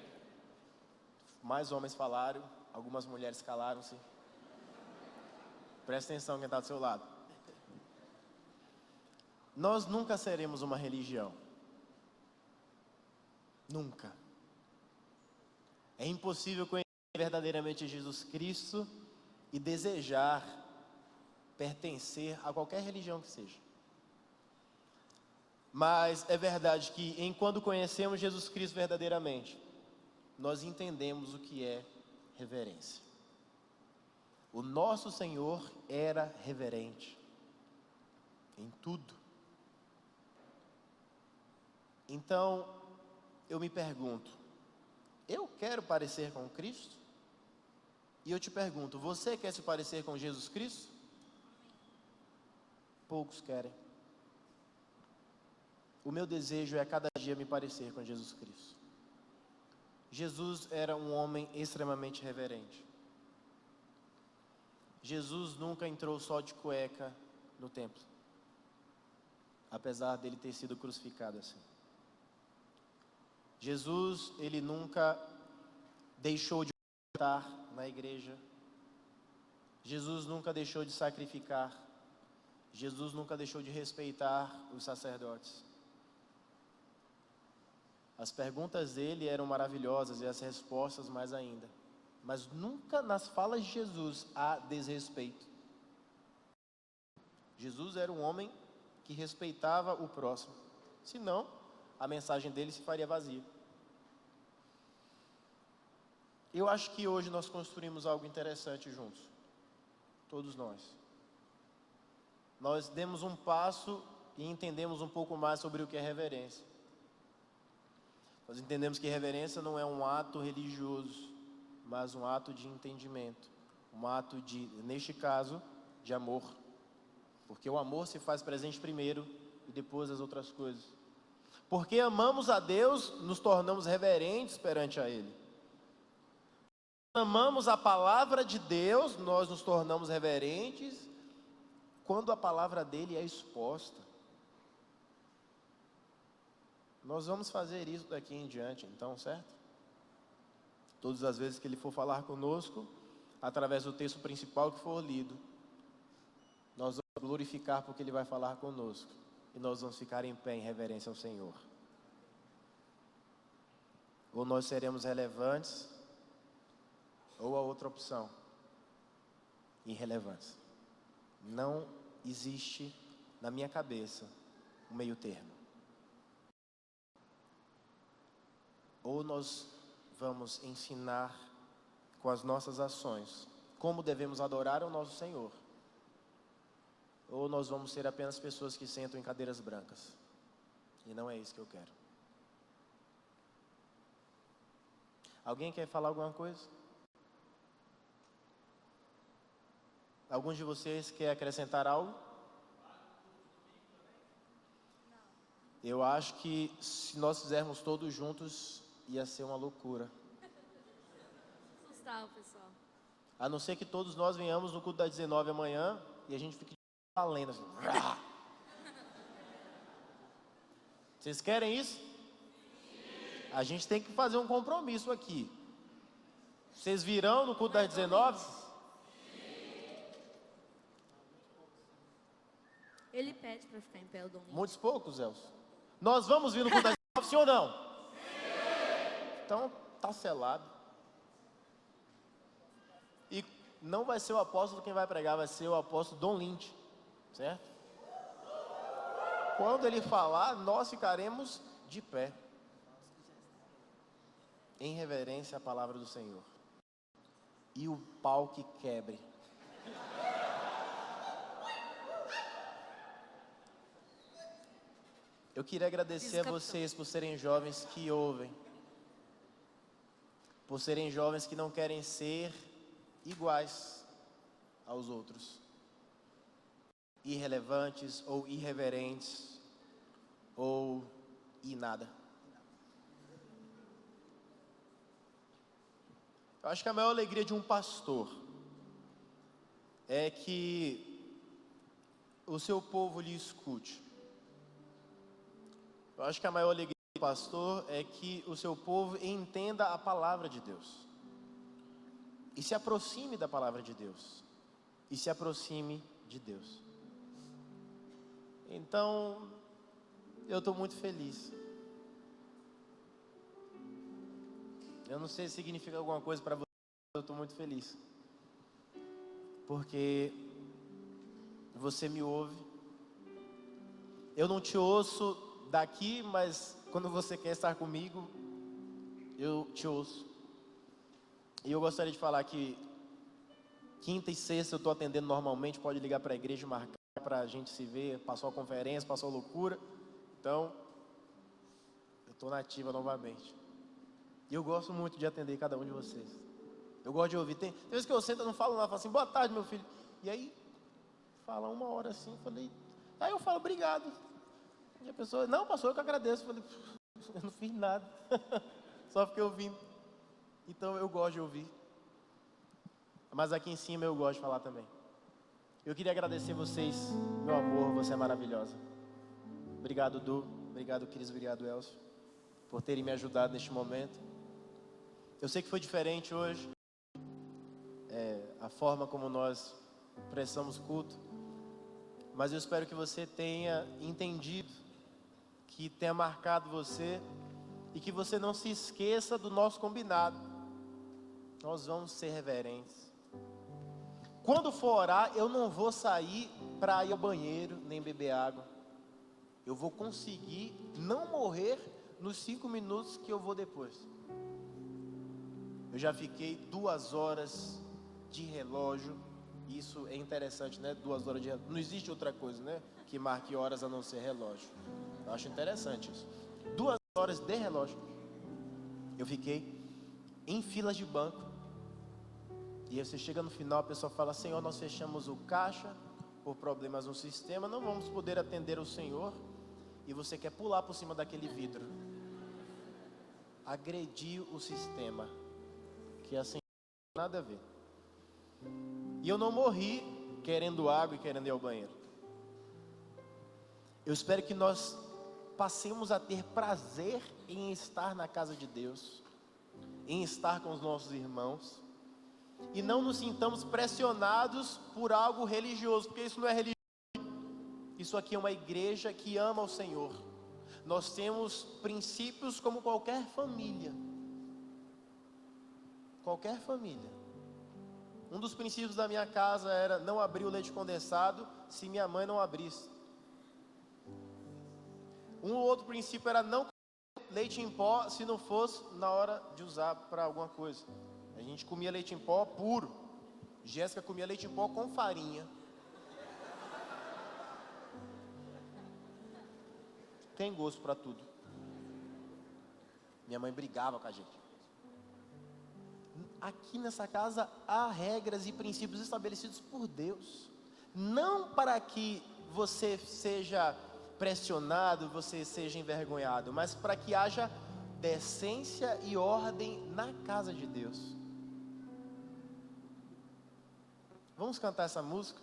Mais homens falaram, algumas mulheres calaram-se. Presta atenção quem está do seu lado. Nós nunca seremos uma religião. Nunca. É impossível conhecer verdadeiramente Jesus Cristo e desejar pertencer a qualquer religião que seja. Mas é verdade que, enquanto conhecemos Jesus Cristo verdadeiramente, nós entendemos o que é reverência. O nosso Senhor era reverente em tudo. Então, eu me pergunto, eu quero parecer com Cristo? E eu te pergunto, você quer se parecer com Jesus Cristo? Poucos querem. O meu desejo é a cada dia me parecer com Jesus Cristo. Jesus era um homem extremamente reverente. Jesus nunca entrou só de cueca no templo, apesar dele ter sido crucificado assim. Jesus, ele nunca deixou de cantar na igreja. Jesus nunca deixou de sacrificar. Jesus nunca deixou de respeitar os sacerdotes. As perguntas dele eram maravilhosas e as respostas mais ainda. Mas nunca nas falas de Jesus há desrespeito. Jesus era um homem que respeitava o próximo. Senão, a mensagem dele se faria vazia. Eu acho que hoje nós construímos algo interessante juntos. Todos nós. Nós demos um passo e entendemos um pouco mais sobre o que é reverência. Nós entendemos que reverência não é um ato religioso, mas um ato de entendimento. Um ato de, neste caso, de amor. Porque o amor se faz presente primeiro e depois as outras coisas. Porque amamos a Deus, nos tornamos reverentes perante a Ele. Amamos a palavra de Deus, nós nos tornamos reverentes quando a palavra dele é exposta. Nós vamos fazer isso daqui em diante, então, certo? Todas as vezes que ele for falar conosco, através do texto principal que for lido, nós vamos glorificar porque ele vai falar conosco. E nós vamos ficar em pé em reverência ao Senhor. Ou nós seremos relevantes, ou a outra opção, irrelevância. Não existe na minha cabeça um meio termo. Ou nós vamos ensinar com as nossas ações como devemos adorar o nosso Senhor, ou nós vamos ser apenas pessoas que sentam em cadeiras brancas. E não é isso que eu quero. Alguém quer falar alguma coisa? Alguns de vocês quer acrescentar algo? Eu acho que se nós fizermos todos juntos, ia ser uma loucura. Assustar o pessoal. A não ser que todos nós venhamos no culto das 19 amanhã e a gente fique valendo assim. Vocês querem isso? A gente tem que fazer um compromisso aqui. Vocês virão no culto das 19? Ele pede para ficar em pé, o Dom Lins. Muitos poucos, Elcio. Nós vamos vir no culto das 19, sim ou não? Sim. Então, tá selado. E não vai ser o apóstolo quem vai pregar, vai ser o apóstolo Dom Lins, certo? Quando ele falar, nós ficaremos de pé, em reverência à palavra do Senhor. E o pau que quebre. Eu queria agradecer a vocês por serem jovens que ouvem, por serem jovens que não querem ser iguais aos outros, irrelevantes ou irreverentes ou nada. Eu acho que a maior alegria de um pastor é que o seu povo lhe escute. Eu acho que a maior alegria do pastor é que o seu povo entenda a palavra de Deus e se aproxime da palavra de Deus e se aproxime de Deus. Então, eu estou muito feliz. Eu não sei se significa alguma coisa para você, eu estou muito feliz, porque você me ouve. Eu não te ouço daqui, mas quando você quer estar comigo, eu te ouço. E eu gostaria de falar que quinta e sexta eu estou atendendo normalmente, pode ligar para a igreja e marcar para a gente se ver, passou a conferência, passou a loucura. Então, eu estou na ativa novamente. E eu gosto muito de atender cada um de vocês. Eu gosto de ouvir. Tem vezes que eu sento e não falo nada, eu falo assim, boa tarde, meu filho. E aí, fala uma hora assim, aí eu falo, obrigado. E a pessoa, não, pastor, eu que agradeço. Eu falei, eu não fiz nada, só fiquei ouvindo. Então eu gosto de ouvir. Mas aqui em cima eu gosto de falar também. Eu queria agradecer vocês, meu amor, você é maravilhosa. Obrigado, Du, obrigado, Cris, obrigado, Elcio, por terem me ajudado neste momento. Eu sei que foi diferente hoje, a forma como nós prestamos culto, mas eu espero que você tenha entendido, que tenha marcado você e que você não se esqueça do nosso combinado. Nós vamos ser reverentes. Quando for orar, eu não vou sair para ir ao banheiro, nem beber água. Eu vou conseguir não morrer nos 5 minutos que eu vou depois. Eu já fiquei 2 horas de relógio. Isso é interessante, né? 2 horas de relógio. Não existe outra coisa, né? Que marque horas a não ser relógio. Eu acho interessante isso. 2 horas de relógio. Eu fiquei em filas de banco. E aí você chega no final, a pessoa fala, Senhor, nós fechamos o caixa por problemas no sistema, não vamos poder atender o Senhor. E você quer pular por cima daquele vidro. Agredir o sistema. Que assim não tem nada a ver. E eu não morri querendo água e querendo ir ao banheiro. Eu espero que nós passemos a ter prazer em estar na casa de Deus, em estar com os nossos irmãos, e não nos sintamos pressionados por algo religioso, porque isso não é religião. Isso aqui é uma igreja que ama o Senhor. Nós temos princípios como qualquer família. Qualquer família. Um dos princípios da minha casa era não abrir o leite condensado se minha mãe não abrisse. Um outro princípio era não comer leite em pó se não fosse na hora de usar para alguma coisa. A gente comia leite em pó puro. Jéssica comia leite em pó com farinha. Tem gosto para tudo. Minha mãe brigava com a gente. Aqui nessa casa há regras e princípios estabelecidos por Deus. Não para que você seja pressionado, você seja envergonhado, mas para que haja decência e ordem na casa de Deus. Vamos cantar essa música,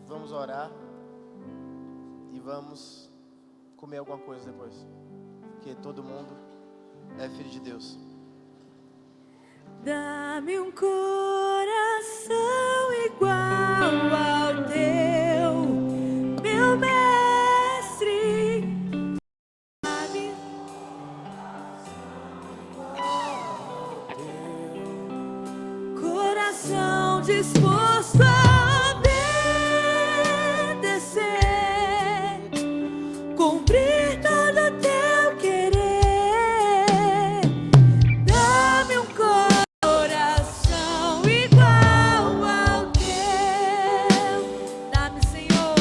vamos orar e vamos comer alguma coisa depois, porque todo mundo é filho de Deus. Dá-me um coração igual ao teu, meu mestre. Dá-me coração disposto a obedecer, cumprir todo o teu querer. Dá-me um coração igual ao teu. Dá-me, Senhor.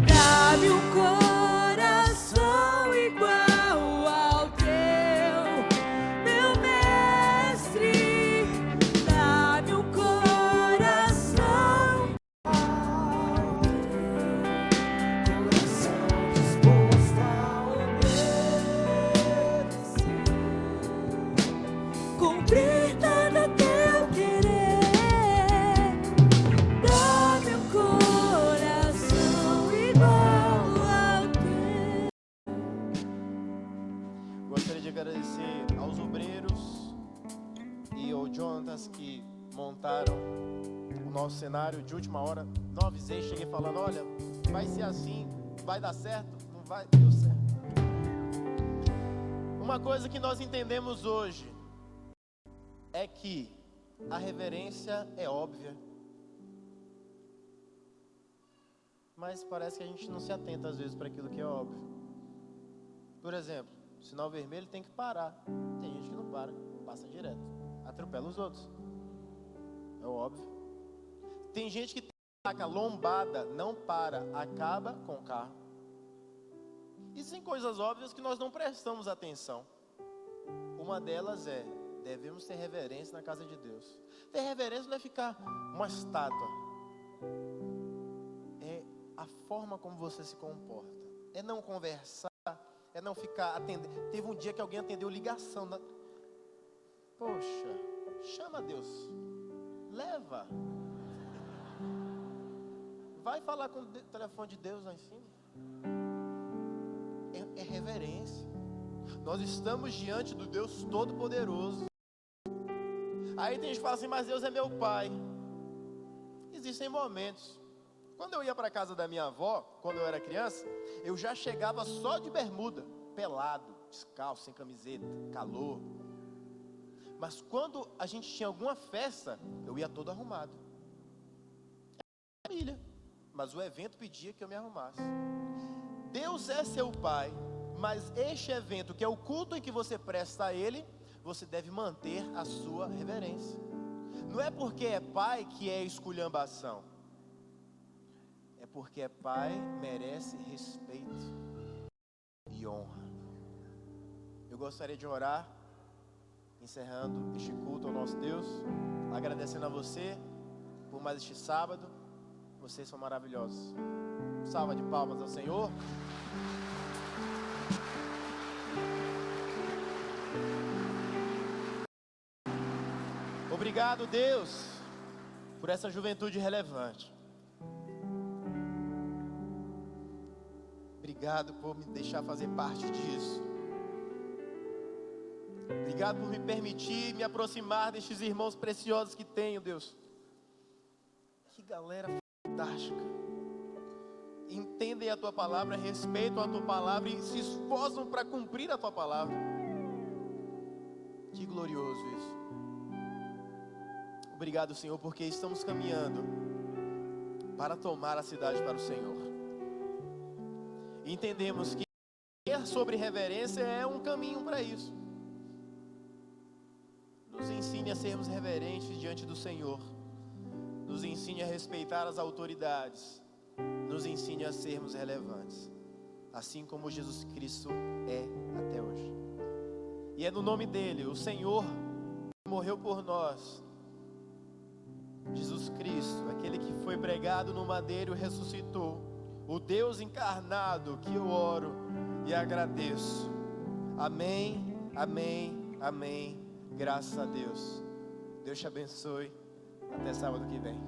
Dá-me um coração igual ao teu, meu mestre. Dá-me um coração disposto a obedecer, cumprir todo o teu querer. Dá-me um coração igual ao teu. Gostaria de agradecer aos obreiros e ao Jonatas que montaram o nosso cenário de última hora. Não avisei, cheguei falando, olha, vai ser assim, vai dar certo, não vai, deu certo. Uma coisa que nós entendemos hoje é que a reverência é óbvia, mas parece que a gente não se atenta às vezes para aquilo que é óbvio. Por exemplo, sinal vermelho tem que parar. Tem gente que não para, passa direto, atropela os outros. É óbvio. Tem gente que tem placa lombada, não para, acaba com o carro. Existem coisas óbvias que nós não prestamos atenção. Uma delas é, devemos ter reverência na casa de Deus. Ter reverência não é ficar uma estátua. É a forma como você se comporta. É não conversar, é não ficar atendendo. Teve um dia que alguém atendeu ligação. Poxa, chama Deus. Leva. Vai falar com o telefone de Deus lá em cima. É reverência. Nós estamos diante do Deus Todo-Poderoso. Aí tem gente que fala assim, mas Deus é meu pai. Existem momentos. Quando eu ia para a casa da minha avó, quando eu era criança, eu já chegava só de bermuda, pelado, descalço, sem camiseta, calor. Mas quando a gente tinha alguma festa, eu ia todo arrumado. É família, mas o evento pedia que eu me arrumasse. Deus é seu pai, mas este evento, que é o culto em que você presta a Ele, você deve manter a sua reverência. Não é porque é pai que é esculhambação. É porque é pai, merece respeito e honra. Eu gostaria de orar, encerrando este culto ao nosso Deus, agradecendo a você por mais este sábado. Vocês são maravilhosos. Salva de palmas ao Senhor. Obrigado, Deus, por essa juventude relevante. Obrigado por me deixar fazer parte disso. Obrigado por me permitir me aproximar destes irmãos preciosos que tenho, Deus. Que galera fantástica. Entendem a Tua palavra, respeitam a Tua palavra e se esforçam para cumprir a Tua palavra. Que glorioso isso. Obrigado, Senhor, porque estamos caminhando para tomar a cidade para o Senhor. E entendemos que ter sobre reverência é um caminho para isso. Nos ensine a sermos reverentes diante do Senhor. Nos ensine a respeitar as autoridades. Nos ensine a sermos relevantes, assim como Jesus Cristo é até hoje. E é no nome dele, o Senhor que morreu por nós, Jesus Cristo, aquele que foi pregado no madeiro e ressuscitou, o Deus encarnado que eu oro e agradeço. Amém, amém, amém. Graças a Deus. Deus te abençoe. Até sábado que vem.